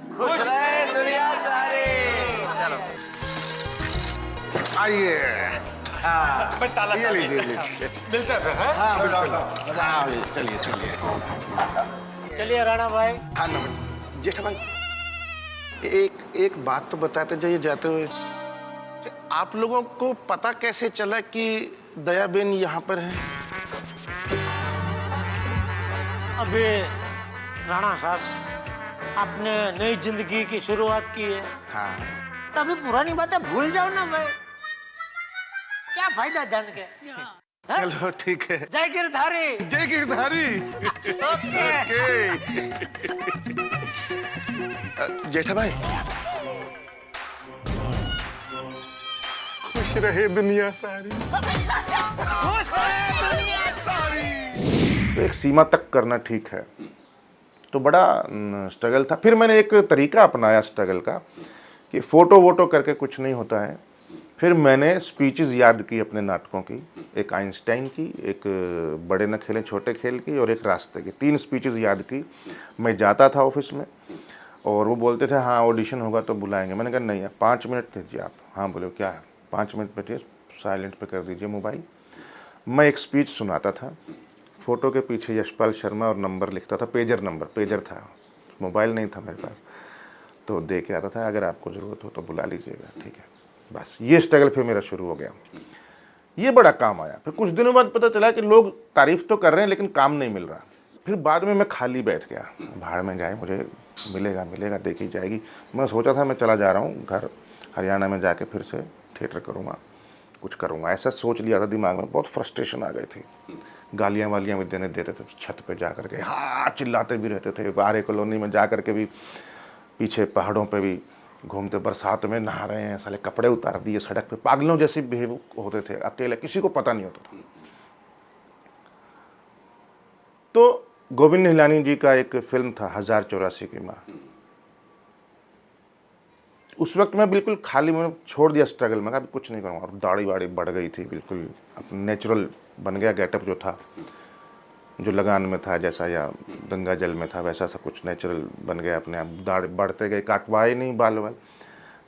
खुश रहे दुनिया सारी। आइए ताला ये लीजिए। मिलते हैं फिर, हैं? हाँ बिल्कुल, हाँ चलिए चलिए। चलिए राणा भाई। हाँ नमस्ते जेठा भाई, एक बात तो बताते जाइए जाते हुए, आप लोगों को पता कैसे चला कि दयाबेन यहाँ पर है? अभी राणा साहब, आपने नई जिंदगी की शुरुआत की है, हाँ तभी पुरानी बातें भूल जाओ ना भाई, क्या फायदा जान के। चलो ठीक है। जय गिरधारी। जय गिरधारी। ओके। जेठा भाई, खुश रहे दुनिया सारी। खुश रहे दुनिया तो एक सीमा तक करना ठीक है। तो बड़ा स्ट्रगल था। फिर मैंने एक तरीका अपनाया स्ट्रगल का कि फ़ोटो वोटो करके कुछ नहीं होता है। फिर मैंने स्पीचेस याद की अपने नाटकों की, एक आइंस्टाइन की, एक बड़े न खेलें छोटे खेल की, और एक रास्ते की। 3 स्पीचेस याद की। मैं जाता था ऑफिस में और वो बोलते थे हाँ ऑडिशन होगा तो बुलाएंगे। मैंने कहा नहीं है, 5 मिनट दीजिए आप। हाँ बोले क्या है? 5 मिनट बैठिए, साइलेंट पे कर दीजिए मोबाइल। मैं एक स्पीच सुनाता था, फ़ोटो के पीछे यशपाल शर्मा और नंबर लिखता था, पेजर नंबर, पेजर था, मोबाइल नहीं था मेरे पास, तो दे के आता था, अगर आपको ज़रूरत हो तो बुला लीजिएगा, ठीक है। बस ये स्ट्रगल फिर मेरा शुरू हो गया। ये बड़ा काम आया। फिर कुछ दिनों बाद पता चला कि लोग तारीफ़ तो कर रहे हैं लेकिन काम नहीं मिल रहा। फिर बाद में मैं खाली बैठ गया, भाड़ में जाए, मुझे मिलेगा देखी जाएगी। मैं सोचा था मैं चला जा रहा हूँ घर, हरियाणा में जाके फिर से थिएटर करूँगा, कुछ करूँगा, ऐसा सोच लिया था दिमाग में। बहुत फ्रस्ट्रेशन आ गई थी, गालियाँ वालियाँ भी देते थे छत पे जा कर के, हाँ चिल्लाते भी रहते थे। आर्य कॉलोनी में जा कर के भी, पीछे पहाड़ों पे भी घूमते, बरसात में नहा रहे हैं, साले कपड़े उतार दिए सड़क पे, पागलों जैसे बिहेव होते थे, अकेले, किसी को पता नहीं होता था। तो गोविंद निहलानी जी का एक फिल्म था 1084 की माँ। उस वक्त मैं बिल्कुल खाली, मैंने छोड़ दिया स्ट्रगल में, कहा कुछ नहीं करूँगा। और दाढ़ी वाड़ी बढ़ गई थी, बिल्कुल अपना नेचुरल बन गया गेटअप जो था, जो लगान में था जैसा या गंगा जल में था वैसा सा कुछ नेचुरल बन गया अपने आप। दाढ़ी बढ़ते गए, काटवाए नहीं बाल वाल।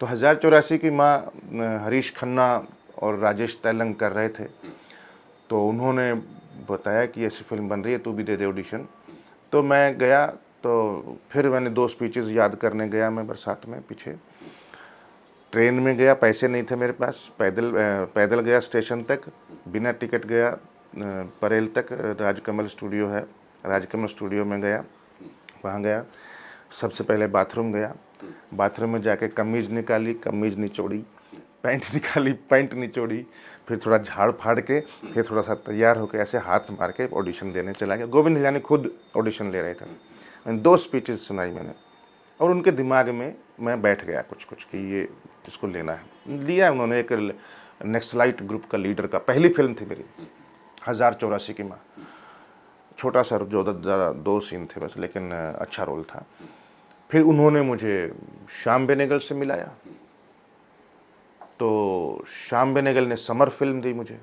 तो 1084 की माँ हरीश खन्ना और राजेश तैलंग कर रहे थे, तो उन्होंने बताया कि ऐसी फिल्म बन रही है, तू भी दे दे ऑडिशन। तो मैं गया, तो फिर मैंने 2 स्पीचेस याद करने गया मैं बरसात में पीछे। ट्रेन में गया, पैसे नहीं थे मेरे पास, पैदल गया स्टेशन तक, बिना टिकट गया परेल तक। राजकमल स्टूडियो है, राजकमल स्टूडियो में गया, वहाँ गया। सबसे पहले बाथरूम गया, बाथरूम में जाके कमीज़ निकाली, कमीज़ निचोड़ी, पैंट निकाली, पैंट निचोड़ी, फिर थोड़ा झाड़ फाड़ के फिर थोड़ा सा तैयार होकर ऐसे हाथ मार के ऑडिशन देने चला गया। गोविंद हिलानी खुद ऑडिशन ले रहे थे। मैंने 2 स्पीचेस सुनाई मैंने, और उनके दिमाग में मैं बैठ गया कुछ कुछ कि ये इसको लेना है। लिया उन्होंने, एक नक्सलाइट ग्रुप का लीडर का, पहली फिल्म थी मेरी, 1084 की माँ। छोटा सा जो 2 सीन थे बस, लेकिन अच्छा रोल था। फिर उन्होंने मुझे श्याम बेनेगल से मिलाया, तो श्याम बेनेगल ने समर फिल्म दी मुझे।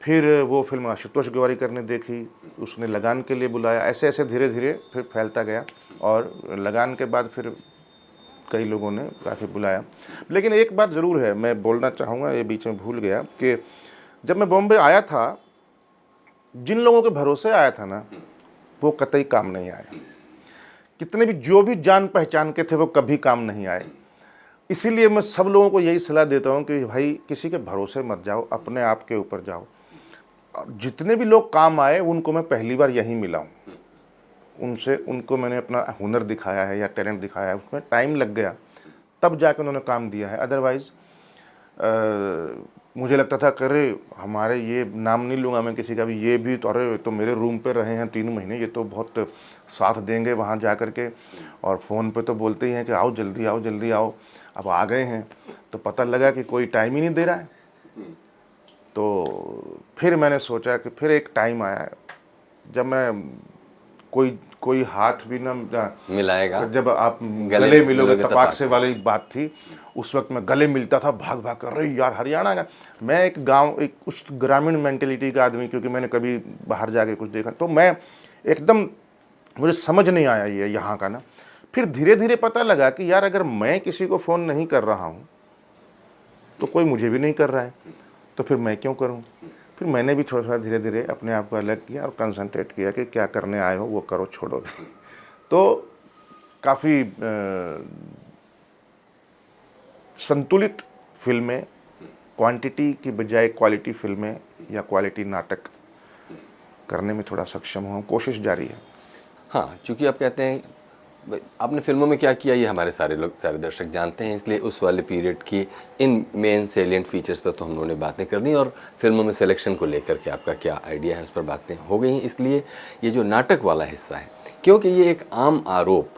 फिर वो फिल्म आशुतोष गोवारिकर ने देखी, उसने लगान के लिए बुलाया। ऐसे ऐसे धीरे धीरे फिर फैलता गया, और लगान के बाद फिर कई लोगों ने काफ़ी बुलाया। लेकिन एक बात ज़रूर है, मैं बोलना चाहूँगा, ये बीच में भूल गया, कि जब मैं बॉम्बे आया था, जिन लोगों के भरोसे आया था ना, वो कतई काम नहीं आए। कितने भी जो भी जान पहचान के थे, वो कभी काम नहीं आए। इसीलिए मैं सब लोगों को यही सलाह देता हूँ कि भाई किसी के भरोसे मत जाओ, अपने आप के ऊपर जाओ। जितने भी लोग काम आए, उनको मैं पहली बार यहीं मिला हूँ, उनको मैंने अपना हुनर दिखाया है या टैलेंट दिखाया है, उसमें टाइम लग गया, तब जाकर उन्होंने काम दिया है। अदरवाइज़ मुझे लगता था कि अरे हमारे, ये नाम नहीं लूँगा मैं किसी का भी, ये भी तो, अरे तो मेरे रूम पे रहे हैं 3 महीने, ये तो बहुत साथ देंगे वहाँ जा कर के, और फ़ोन पे तो बोलते ही हैं कि आओ जल्दी आओ जल्दी आओ। अब आ गए हैं तो पता लगा कि कोई टाइम ही नहीं दे रहा है। तो फिर मैंने सोचा कि फिर एक टाइम आया जब मैं कोई हाथ भी ना मिलाएगा, जब आप गले मिलोगे, तपाक से वाली बात थी। उस वक्त मैं गले मिलता था, भाग भाग कर, रही यार हरियाणा का। मैं एक गांव, एक उस ग्रामीण मेंटेलिटी का आदमी, क्योंकि मैंने कभी बाहर जाके कुछ देखा, तो मैं एकदम, मुझे समझ नहीं आया ये यहाँ का ना। फिर धीरे धीरे पता लगा कि यार अगर मैं किसी को फ़ोन नहीं कर रहा हूँ तो कोई मुझे भी नहीं कर रहा है, तो फिर मैं क्यों करूँ। फिर मैंने भी थोड़ा सा धीरे धीरे अपने आप को अलग किया और कंसंट्रेट किया कि क्या करने आए हो वो करो, छोड़ो। तो काफ़ी संतुलित फिल्में, क्वांटिटी की बजाय क्वालिटी फिल्में या क्वालिटी नाटक करने में थोड़ा सक्षम हूँ, कोशिश जारी है। हाँ, चूँकि आप कहते हैं आपने फिल्मों में क्या किया, ये हमारे सारे दर्शक जानते हैं, इसलिए उस वाले पीरियड की इन मेन सेलिएंट फीचर्स पर तो हम लोगों ने बातें कर दी, और फिल्मों में सिलेक्शन को लेकर के आपका क्या आइडिया है उस पर बातें हो गई हैं। इसलिए ये जो नाटक वाला हिस्सा है, क्योंकि ये एक आम आरोप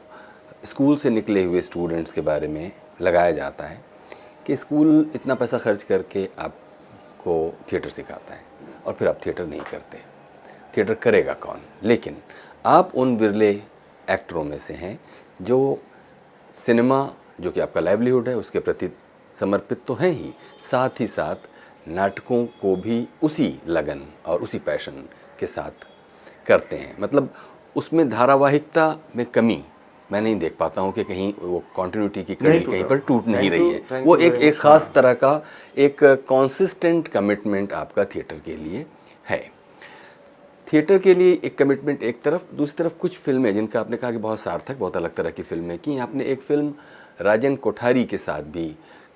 स्कूल से निकले हुए स्टूडेंट्स के बारे में लगाया जाता है कि स्कूल इतना पैसा खर्च करके आपको थिएटर सिखाता है और फिर आप थिएटर नहीं करते, थिएटर करेगा कौन। लेकिन आप उन विरले एक्टरों में से हैं जो सिनेमा, जो कि आपका लाइवलीहुड है, उसके प्रति समर्पित तो हैं ही, साथ ही साथ नाटकों को भी उसी लगन और उसी पैशन के साथ करते हैं। मतलब उसमें धारावाहिकता में कमी मैं नहीं देख पाता हूँ कि कहीं वो कॉन्टिन्यूटी की कड़ी कहीं पर टूट नहीं रही है। वो एक ख़ास तरह का एक कॉन्सिस्टेंट कमिटमेंट आपका थिएटर के लिए है। थिएटर के लिए एक कमिटमेंट एक तरफ, दूसरी तरफ कुछ फिल्में जिनका आपने कहा कि बहुत सार्थक, बहुत अलग तरह की फिल्में की। आपने एक फिल्म राजन कोठारी के साथ भी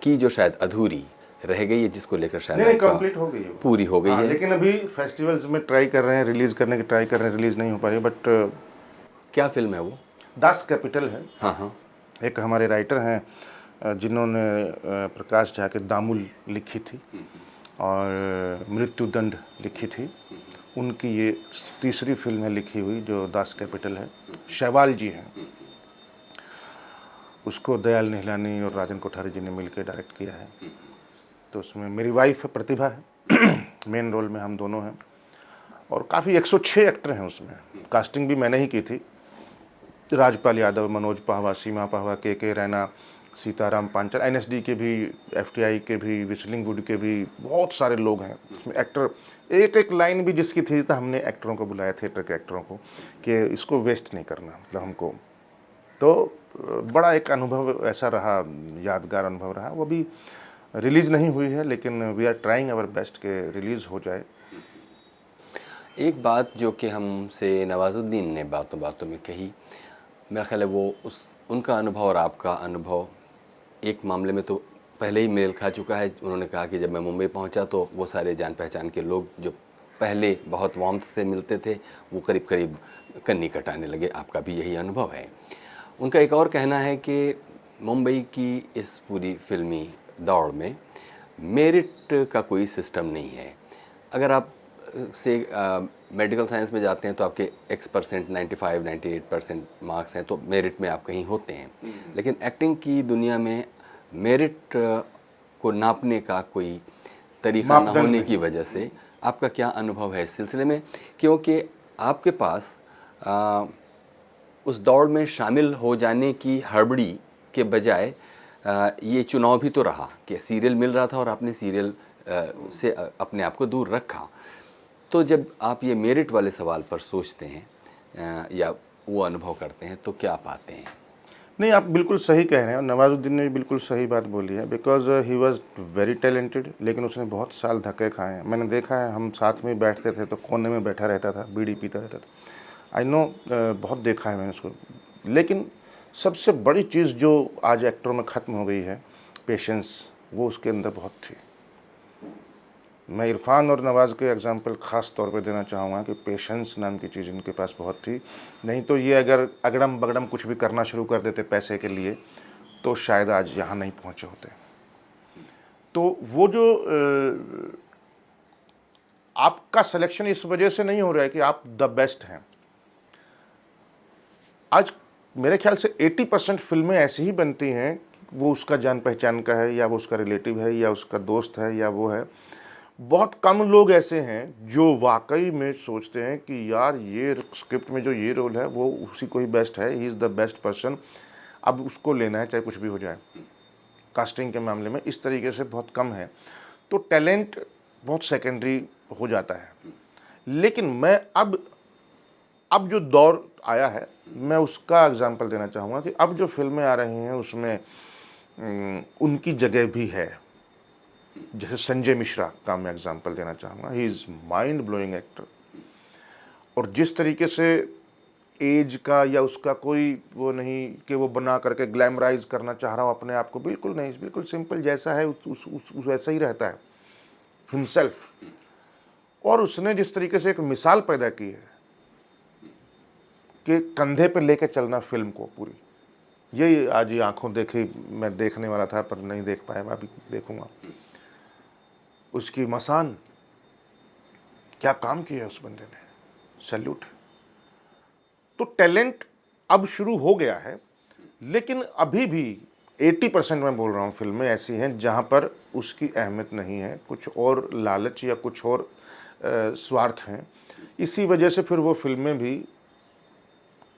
की जो शायद अधूरी रह गई है, जिसको लेकर शायद नहीं, कंप्लीट हो गई है, पूरी हो गई है, लेकिन अभी फेस्टिवल्स में ट्राई कर रहे हैं, रिलीज़ करने की ट्राई कर रहे हैं, रिलीज़ नहीं हो पा रही। बट क्या फिल्म है वो? दास कैपिटल है। हाँ हाँ, एक हमारे राइटर हैं जिन्होंने प्रकाश झा के दामुल लिखी थी और मृत्युदंड लिखी थी, उनकी ये तीसरी फिल्म है लिखी हुई जो दास कैपिटल है। शैवाल जी हैं, उसको दयाल निहलानी और राजन कोठारी जी ने मिलकर डायरेक्ट किया है। तो उसमें मेरी वाइफ है, प्रतिभा है, मेन रोल में हम दोनों हैं, और काफ़ी 106 एक्टर हैं उसमें। कास्टिंग भी मैंने ही की थी। राजपाल यादव, मनोज पाहवा, सीमा पाहवा, के रैना, सीताराम पांचाल, एनएसडी के भी, एफटीआई के भी, विस्लिंग वुड के भी, बहुत सारे लोग हैं उसमें एक्टर। एक एक लाइन भी जिसकी थी तो हमने एक्टरों को बुलाया, थिएटर के एक्टरों को, कि इसको वेस्ट नहीं करना, मतलब हमको। तो बड़ा एक अनुभव ऐसा रहा, यादगार अनुभव रहा। वो भी रिलीज़ नहीं हुई है, लेकिन we are trying our best के रिलीज़ हो जाए। एक बात जो कि हमसे नवाजुद्दीन ने बातों बातों में कही, मेरा ख्याल है वो उनका अनुभव और आपका अनुभव एक मामले में तो पहले ही मेल खा चुका है। उन्होंने कहा कि जब मैं मुंबई पहुंचा तो वो सारे जान पहचान के लोग जो पहले बहुत वार्मथ से मिलते थे वो करीब करीब कन्नी कटाने लगे। आपका भी यही अनुभव है। उनका एक और कहना है कि मुंबई की इस पूरी फिल्मी दौड़ में मेरिट का कोई सिस्टम नहीं है। अगर आप से मेडिकल साइंस में जाते हैं तो आपके X% 95 98% मार्क्स हैं तो मेरिट में आप कहीं होते हैं। लेकिन एक्टिंग की दुनिया में मेरिट को नापने का कोई तरीका ना होने की वजह से आपका क्या अनुभव है इस सिलसिले में? क्योंकि आपके पास उस दौड़ में शामिल हो जाने की हड़बड़ी के बजाय ये चुनाव भी तो रहा कि सीरियल मिल रहा था और आपने सीरियल से अपने आप को दूर रखा। तो जब आप ये मेरिट वाले सवाल पर सोचते हैं या वो अनुभव करते हैं तो क्या पाते हैं? नहीं, आप बिल्कुल सही कह रहे हैं और नवाजुद्दीन ने भी बिल्कुल सही बात बोली है। Because he was very talented, लेकिन उसने बहुत साल धक्के खाए हैं। मैंने देखा है, हम साथ में बैठते थे तो कोने में बैठा रहता था, बीड़ी पीता रहता था। आई नो, बहुत देखा है मैंने उसको। लेकिन सबसे बड़ी चीज़ जो आज एक्टरों में ख़त्म हो गई है, पेशेंस, वो उसके अंदर बहुत थी। मैं इरफान और नवाज़ के एग्जांपल ख़ास तौर पे देना चाहूँगा कि पेशेंस नाम की चीज़ इनके पास बहुत थी। नहीं तो ये अगर अगड़म बगड़म कुछ भी करना शुरू कर देते पैसे के लिए तो शायद आज यहाँ नहीं पहुँचे होते। तो वो जो आपका सिलेक्शन इस वजह से नहीं हो रहा है कि आप द बेस्ट हैं। आज मेरे ख्याल से 80% फिल्में ऐसी ही बनती हैं, वो उसका जान पहचान का है या वो उसका रिलेटिव है या उसका दोस्त है या वो है। बहुत कम लोग ऐसे हैं जो वाकई में सोचते हैं कि यार ये स्क्रिप्ट में जो ये रोल है वो उसी को ही बेस्ट है, he is the best person, अब उसको लेना है चाहे कुछ भी हो जाए। कास्टिंग के मामले में इस तरीके से बहुत कम है, तो टैलेंट बहुत सेकेंडरी हो जाता है। लेकिन मैं अब जो दौर आया है मैं उसका एग्जांपल देना चाहूँगा कि अब जो फिल्में आ रही हैं उसमें उनकी जगह भी है। जैसे संजय मिश्रा का मैं एग्जांपल देना चाहूँगा, he is mind blowing actor. और जिस तरीके से एज का या उसका कोई वो नहीं कि वो बना करके ग्लैमराइज करना चाह रहा हो अपने आप को, बिल्कुल नहीं, बिल्कुल सिंपल जैसा है उस वैसा ही रहता है हिमसेल्फ। और उसने जिस तरीके से एक मिसाल पैदा की है कि कंधे पे लेके चलना फिल्म को पूरी, यही आज ये आंखों देखी मैं देखने वाला था पर नहीं देख पाया, मैं अभी देखूंगा। उसकी मसान, क्या काम किया है उस बंदे ने, सैल्यूट। तो टैलेंट अब शुरू हो गया है, लेकिन अभी भी 80% मैं बोल रहा हूँ फिल्में ऐसी हैं जहाँ पर उसकी अहमियत नहीं है, कुछ और लालच या कुछ और स्वार्थ हैं। इसी वजह से फिर वो फिल्में भी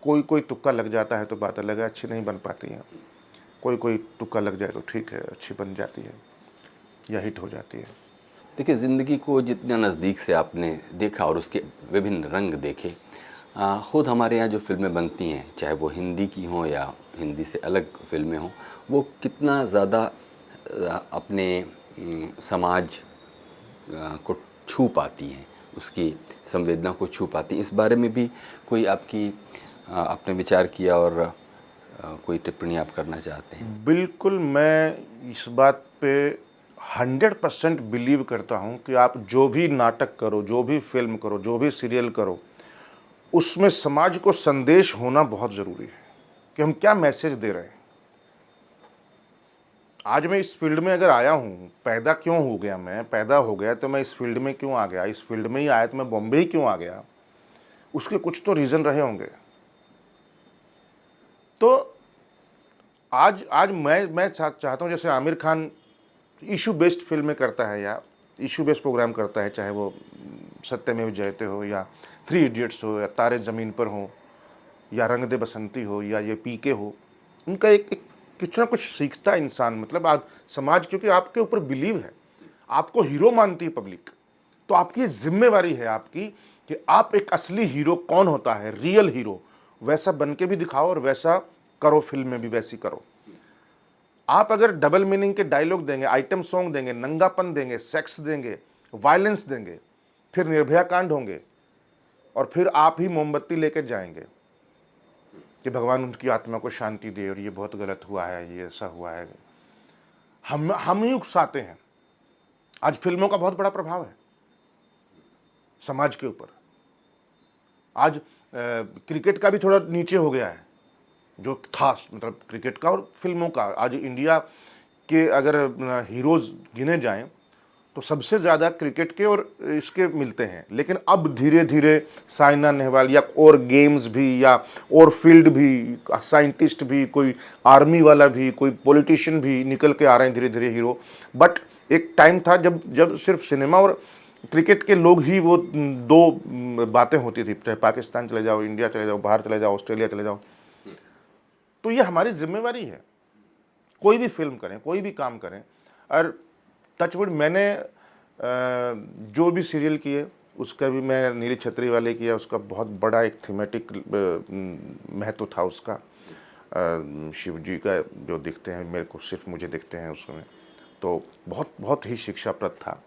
कोई तुक्का लग जाता है तो बात अलग है, अच्छी नहीं बन पाती हैं। कोई तुक्का लग जाए तो ठीक है, अच्छी बन जाती है या हिट हो जाती है। देखिए, ज़िंदगी को जितना नज़दीक से आपने देखा और उसके विभिन्न रंग देखे, ख़ुद हमारे यहाँ जो फ़िल्में बनती हैं, चाहे वो हिंदी की हों या हिंदी से अलग फ़िल्में हों, वो कितना ज़्यादा अपने समाज को छू पाती हैं, उसकी संवेदना को छू पाती हैं। इस बारे में भी कोई आपने विचार किया और कोई टिप्पणी आप करना चाहते हैं? बिल्कुल, मैं इस बात पे 100% बिलीव करता हूँ कि आप जो भी नाटक करो, जो भी फिल्म करो, जो भी सीरियल करो, उसमें समाज को संदेश होना बहुत ज़रूरी है कि हम क्या मैसेज दे रहे हैं। आज मैं इस फील्ड में अगर आया हूँ, पैदा क्यों हो गया, मैं पैदा हो गया तो मैं इस फील्ड में क्यों आ गया, इस फील्ड में ही आया तो मैं बॉम्बे ही क्यों आ गया, उसके कुछ तो रीज़न रहे होंगे। तो आज मैं चाहता हूँ, जैसे आमिर खान इशू बेस्ड फिल्में करता है या इशू बेस्ड प्रोग्राम करता है, चाहे वो सत्यमेव जयते हो या 3 इडियट्स हो या तारे ज़मीन पर हो या रंग दे बसंती हो या ये पीके हो, उनका एक कुछ ना कुछ सीखता है इंसान। मतलब आज समाज, क्योंकि आपके ऊपर बिलीव है, आपको हीरो मानती है पब्लिक, तो आपकी जिम्मेवारी है आपकी कि आप एक असली हीरो कौन होता है, रियल हीरो, वैसा बन के भी दिखाओ और वैसा करो, फिल्म में भी वैसी करो। आप अगर डबल मीनिंग के डायलॉग देंगे, आइटम सॉन्ग देंगे, नंगापन देंगे, सेक्स देंगे, वायलेंस देंगे, फिर निर्भया कांड होंगे, और फिर आप ही मोमबत्ती लेकर जाएंगे कि भगवान उनकी आत्मा को शांति दे और ये बहुत गलत हुआ है, ये ऐसा हुआ है। हम ही उकसाते हैं। आज फिल्मों का बहुत बड़ा प्रभाव है समाज के ऊपर। आज क्रिकेट का भी थोड़ा नीचे हो गया है जो था, मतलब क्रिकेट का और फिल्मों का। आज इंडिया के अगर हीरोज़ गिने जाएं तो सबसे ज़्यादा क्रिकेट के और इसके मिलते हैं। लेकिन अब धीरे धीरे साइना नेहवाल या और गेम्स भी या और फील्ड भी, साइंटिस्ट भी, कोई आर्मी वाला भी, कोई पॉलिटिशियन भी निकल के आ रहे हैं धीरे धीरे हीरो। बट एक टाइम था जब सिर्फ सिनेमा और क्रिकेट के लोग ही वो दो बातें होती थी, चाहे पाकिस्तान चले जाओ, इंडिया चले जाओ, बाहर चले जाओ, ऑस्ट्रेलिया चले जाओ। तो ये हमारी जिम्मेवारी है, कोई भी फिल्म करें, कोई भी काम करें। और टचवुड मैंने जो भी सीरियल किए उसका भी, मैं नीली छतरी वाले किया, उसका बहुत बड़ा एक थीमेटिक महत्व था उसका। शिव जी का जो दिखते हैं मेरे को, सिर्फ मुझे दिखते हैं उसमें, तो बहुत बहुत ही शिक्षाप्रद था।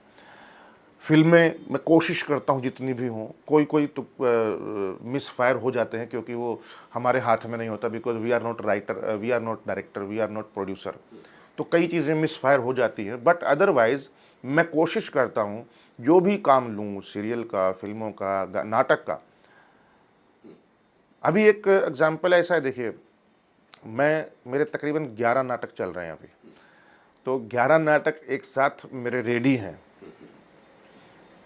फिल्में मैं कोशिश करता हूँ जितनी भी हों, कोई तो मिस फायर हो जाते हैं क्योंकि वो हमारे हाथ में नहीं होता, because we are not writer, we are not director, we are not producer. तो कई चीज़ें मिस फायर हो जाती है, बट अदरवाइज़ मैं कोशिश करता हूँ जो भी काम लूँ, सीरियल का, फिल्मों का, नाटक का। अभी एक एग्जाम्पल ऐसा है, देखिए मेरे तकरीबन 11 नाटक चल रहे हैं अभी। तो 11 नाटक एक साथ मेरे रेडी हैं।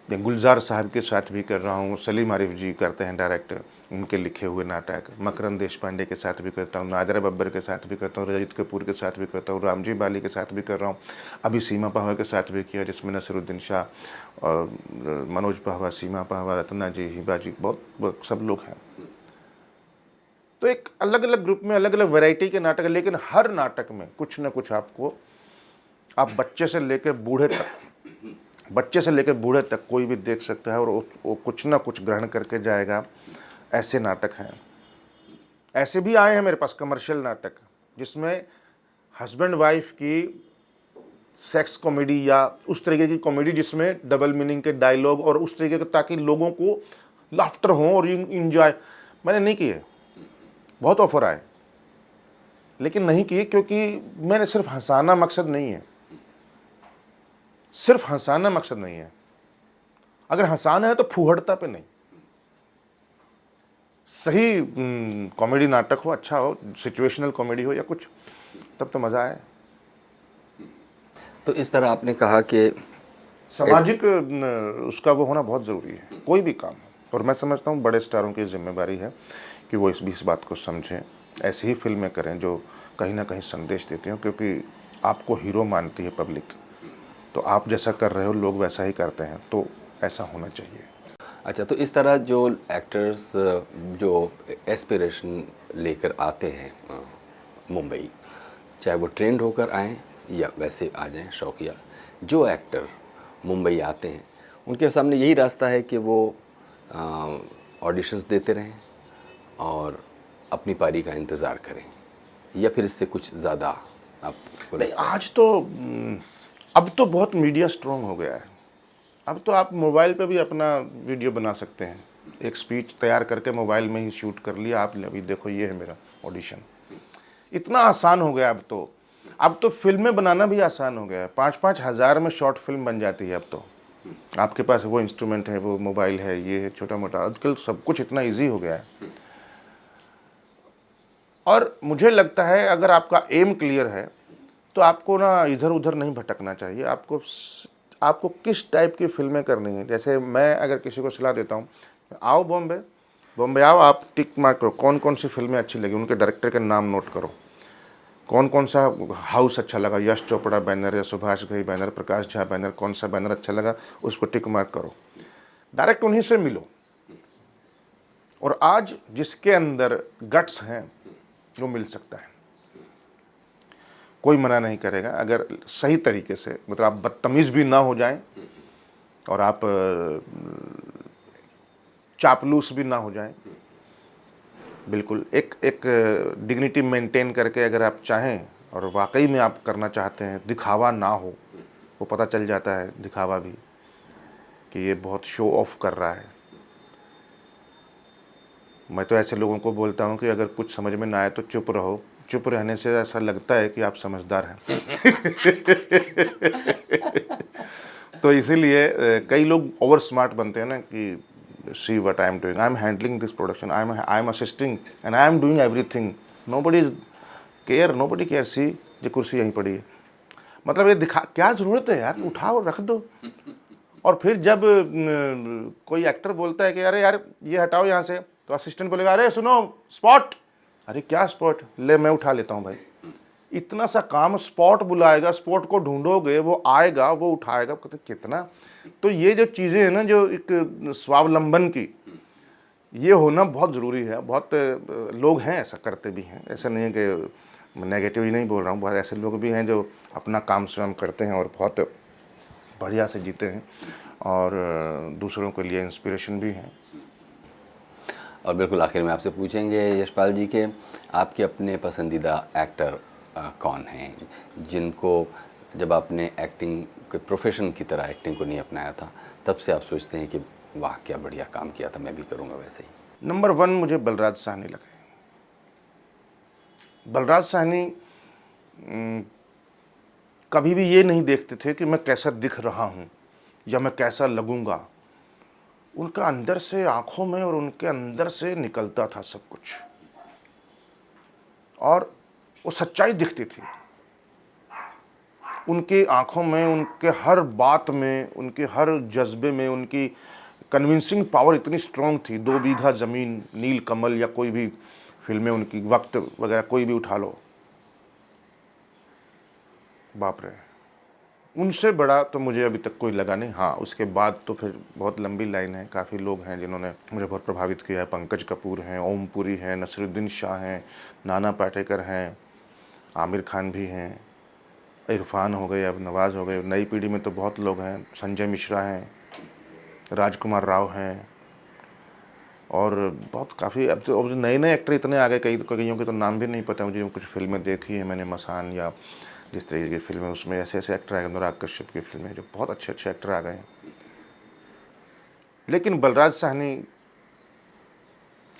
मैं गुलजार साहब के साथ भी कर रहा हूँ, सलीम आरिफ जी करते हैं डायरेक्टर, उनके लिखे हुए नाटक। मकरंद देशपांडे के साथ भी करता हूँ, नादिरा बब्बर के साथ भी करता हूँ, रजत कपूर के साथ भी करता हूँ, रामजी बाली के साथ भी कर रहा हूँ। अभी सीमा पाहवा के साथ भी किया, जिसमें नसरुद्दीन शाह और मनोज पाहवा, सीमा पाहवा, रत्ना जी, हिबा जी, बहुत सब लोग हैं। तो एक अलग अलग ग्रुप में अलग अलग वैरायटी के नाटक है, लेकिन हर नाटक में कुछ ना कुछ आपको, आप बच्चे से लेकर बूढ़े तक कोई भी देख सकता है और वो कुछ ना कुछ ग्रहण करके जाएगा। ऐसे नाटक हैं। ऐसे भी आए हैं मेरे पास कमर्शियल नाटक, जिसमें हस्बैंड वाइफ की सेक्स कॉमेडी या उस तरीके की कॉमेडी जिसमें डबल मीनिंग के डायलॉग और उस तरीके के, ताकि लोगों को लाफ्टर हो और इंजॉय। मैंने नहीं किए, बहुत ऑफर आए, लेकिन नहीं किए क्योंकि मैंने सिर्फ हंसाना मकसद नहीं है, सिर्फ हंसाना मकसद नहीं है। अगर हंसाना है तो फूहड़ता पे नहीं, सही कॉमेडी नाटक हो, अच्छा हो, सिचुएशनल कॉमेडी हो या कुछ, तब तो मज़ा आए। तो इस तरह आपने कहा कि सामाजिक उसका वो होना बहुत ज़रूरी है, कोई भी काम। और मैं समझता हूँ बड़े स्टारों की जिम्मेवारी है कि वो इस बात को समझें, ऐसी ही फिल्में करें जो कहीं ना कहीं संदेश देती हैं, क्योंकि आपको हीरो मानती है पब्लिक, तो आप जैसा कर रहे हो लोग वैसा ही करते हैं, तो ऐसा होना चाहिए। अच्छा, तो इस तरह जो एक्टर्स जो एस्पिरेशन लेकर आते हैं मुंबई, चाहे वो ट्रेंड होकर आएँ या वैसे आ जाएं शौकिया, जो एक्टर मुंबई आते हैं उनके सामने यही रास्ता है कि वो ऑडिशंस देते रहें और अपनी पारी का इंतज़ार करें, या फिर इससे कुछ ज़्यादा आप नहीं। आज तो अब तो बहुत मीडिया स्ट्रॉन्ग हो गया है। अब तो आप मोबाइल पे भी अपना वीडियो बना सकते हैं, एक स्पीच तैयार करके मोबाइल में ही शूट कर लिया, आप अभी देखो ये है मेरा ऑडिशन। इतना आसान हो गया अब तो फिल्में बनाना भी आसान हो गया है। 5-5 हज़ार में शॉर्ट फिल्म बन जाती है अब तो। आपके पास वो इंस्ट्रूमेंट है, वो मोबाइल है, ये है, छोटा मोटा, आजकल सब कुछ इतना ईजी हो गया है। और मुझे लगता है अगर आपका एम क्लियर है तो आपको ना इधर उधर नहीं भटकना चाहिए। आपको किस टाइप की फिल्में करनी है। जैसे मैं अगर किसी को सलाह देता हूँ, आओ बॉम्बे आओ, आप टिक मार्क करो कौन कौन सी फिल्में अच्छी लगी, उनके डायरेक्टर के नाम नोट करो, कौन कौन सा हाउस अच्छा लगा, यश चोपड़ा बैनर या सुभाष घई बैनर, प्रकाश झा बैनर, कौन सा बैनर अच्छा लगा, उसको टिक मार्क करो, डायरेक्ट उन्हीं से मिलो। और आज जिसके अंदर गट्स हैं वो मिल सकता है, कोई मना नहीं करेगा, अगर सही तरीके से, मतलब आप बदतमीज़ भी ना हो जाएं और आप चापलूस भी ना हो जाएं, बिल्कुल एक डिग्निटी मेंटेन करके अगर आप चाहें और वाकई में आप करना चाहते हैं, दिखावा ना हो, वो पता चल जाता है दिखावा भी कि ये बहुत शो ऑफ कर रहा है, मैं तो ऐसे लोगों को बोलता हूँ कि अगर कुछ समझ में ना आए तो चुप रहो, चुप रहने से ऐसा लगता है कि आप समझदार हैं। तो इसीलिए कई लोग ओवर स्मार्ट बनते हैं ना कि see what I am doing, I am handling this production, I am assisting and I am doing everything, nobody care, see ये कुर्सी यहीं पड़ी है। मतलब ये दिखा क्या ज़रूरत है यार, उठाओ रख दो। और फिर जब कोई एक्टर बोलता है कि अरे यार ये हटाओ यहाँ से, तो असिस्टेंट बोलेगा अरे सुनो स्पॉट, अरे क्या स्पॉट, ले मैं उठा लेता हूँ भाई। इतना सा काम, स्पॉट बुलाएगा, स्पॉट को ढूंढोगे, वो आएगा, वो उठाएगा, कितना। तो ये जो चीज़ें हैं ना, जो एक स्वावलंबन की, ये होना बहुत ज़रूरी है। बहुत लोग हैं ऐसा करते भी हैं, ऐसा नहीं है कि मैं नेगेटिव ही नहीं बोल रहा हूँ, बहुत ऐसे लोग भी हैं जो अपना काम स्वयं करते हैं और बहुत बढ़िया से जीते हैं और दूसरों के लिए इंस्पिरेशन भी हैं। और बिल्कुल आखिर में आपसे पूछेंगे यशपाल जी के आपके अपने पसंदीदा एक्टर कौन हैं, जिनको जब आपने एक्टिंग के प्रोफेशन की तरह एक्टिंग को नहीं अपनाया था तब से आप सोचते हैं कि वाह क्या बढ़िया काम किया था, मैं भी करूँगा वैसे ही? नंबर 1 मुझे बलराज साहनी लगे। बलराज साहनी कभी भी ये नहीं देखते थे कि मैं कैसा दिख रहा हूँ या मैं कैसा लगूँगा। उनका अंदर से आँखों में और उनके अंदर से निकलता था सब कुछ, और वो सच्चाई दिखती थी उनकी आँखों में, उनके हर बात में, उनके हर जज्बे में। उनकी कन्विंसिंग पावर इतनी स्ट्रॉन्ग थी। 2 बीघा ज़मीन, नील कमल, या कोई भी फिल्में उनकी, वक्त वगैरह कोई भी उठा लो, बाप रे, उनसे बड़ा तो मुझे अभी तक कोई लगा नहीं। हाँ, उसके बाद तो फिर बहुत लंबी लाइन है, काफ़ी लोग हैं जिन्होंने मुझे बहुत प्रभावित किया है। पंकज कपूर हैं, ओम पुरी हैं, नसीरुद्दीन शाह हैं, नाना पाटेकर हैं, आमिर खान भी हैं, इरफान हो गए, अब नवाज़ हो गए। नई पीढ़ी में तो बहुत लोग हैं, संजय मिश्रा हैं, राजकुमार राव हैं, और बहुत काफ़ी अब तो नए एक्टर इतने आ गए, कईयों के तो नाम भी नहीं पता मुझे। कुछ फिल्में देखी हैं मैंने, मसान या जिस तरीके की फिल्में, उसमें ऐसे ऐसे एक्टर आ गए, अनुराग कश्यप की फिल्में, जो बहुत अच्छे अच्छे एक्टर आ गए हैं। लेकिन बलराज साहनी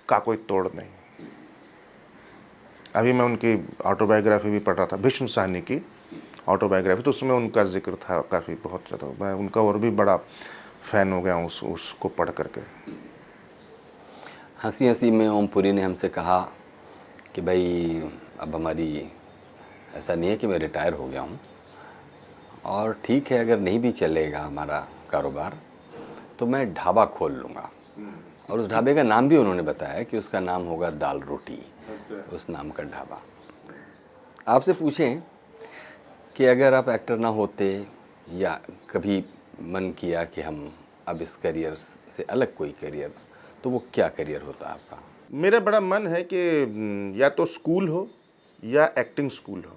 का कोई तोड़ नहीं। अभी मैं उनकी ऑटोबायोग्राफी भी पढ़ रहा था, भीष्म साहनी की ऑटोबायोग्राफी, तो उसमें उनका जिक्र था काफ़ी, बहुत ज़्यादा। मैं उनका और भी बड़ा फ़ैन हो गया हूँ उसको पढ़ करके। हंसी हंसी में ओम पुरी ने हमसे कहा कि भाई अब हमारी ऐसा नहीं है कि मैं रिटायर हो गया हूँ, और ठीक है अगर नहीं भी चलेगा हमारा कारोबार तो मैं ढाबा खोल लूँगा। और उस ढाबे का नाम भी उन्होंने बताया कि उसका नाम होगा दाल रोटी, उस नाम का ढाबा। आपसे पूछें कि अगर आप एक्टर ना होते या कभी मन किया कि हम अब इस करियर से अलग कोई करियर, तो वो क्या करियर होता आपका? मेरा बड़ा मन है कि या तो स्कूल हो या एक्टिंग स्कूल हो,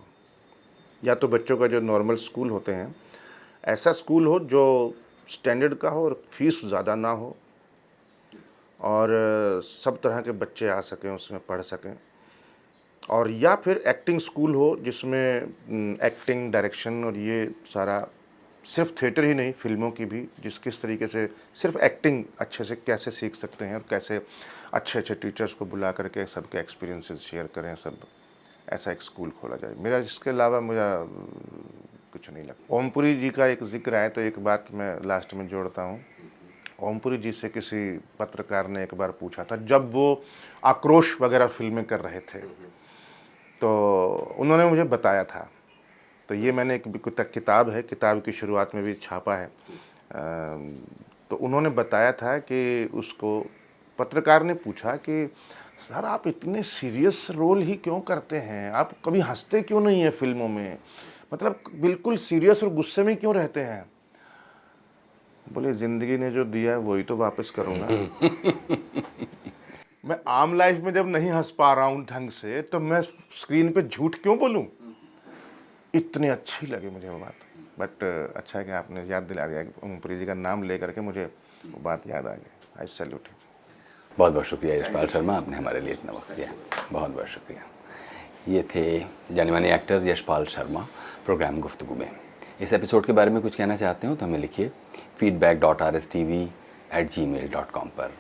या तो बच्चों का जो नॉर्मल स्कूल होते हैं ऐसा स्कूल हो जो स्टैंडर्ड का हो और फीस ज़्यादा ना हो, और सब तरह के बच्चे आ सकें, उसमें पढ़ सकें। और या फिर एक्टिंग स्कूल हो जिसमें एक्टिंग, डायरेक्शन और ये सारा, सिर्फ थिएटर ही नहीं, फिल्मों की भी, किस तरीके से सिर्फ एक्टिंग अच्छे से कैसे सीख सकते हैं और कैसे अच्छे अच्छे टीचर्स को बुला करके सबके एक्सपीरियंसेस शेयर करें, सब ऐसा एक स्कूल खोला जाए। मेरा इसके अलावा मुझे कुछ नहीं लगता। ओमपुरी जी का एक जिक्र आए तो एक बात मैं लास्ट में जोड़ता हूँ। ओमपुरी जी से किसी पत्रकार ने एक बार पूछा था, जब वो आक्रोश वगैरह फिल्में कर रहे थे, तो उन्होंने मुझे बताया था, तो ये मैंने एक किताब है, किताब की शुरुआत में भी छापा है, तो उन्होंने बताया था कि उसको पत्रकार ने पूछा कि सर आप इतने सीरियस रोल ही क्यों करते हैं, आप कभी हंसते क्यों नहीं हैं फिल्मों में, मतलब बिल्कुल सीरियस और गुस्से में क्यों रहते हैं? बोले ज़िंदगी ने जो दिया है वही तो वापस करूँगा। मैं आम लाइफ में जब नहीं हंस पा रहा हूँ ढंग से, तो मैं स्क्रीन पे झूठ क्यों बोलूँ? इतनी अच्छी लगी मुझे वो बात। बट अच्छा है कि आपने याद दिला दिया, ओमपुरी जी का नाम ले करके मुझे वो बात याद आ गई। आई सैल्यूट। बहुत बहुत शुक्रिया यशपाल शर्मा, आपने हमारे लिए इतना वक्त दिया, बहुत बहुत शुक्रिया। ये थे जाने माने एक्टर यशपाल शर्मा प्रोग्राम गुफ्तगू में। इस एपिसोड के बारे में कुछ कहना चाहते हो तो हमें लिखिए feedback.rstv@gmail.com पर।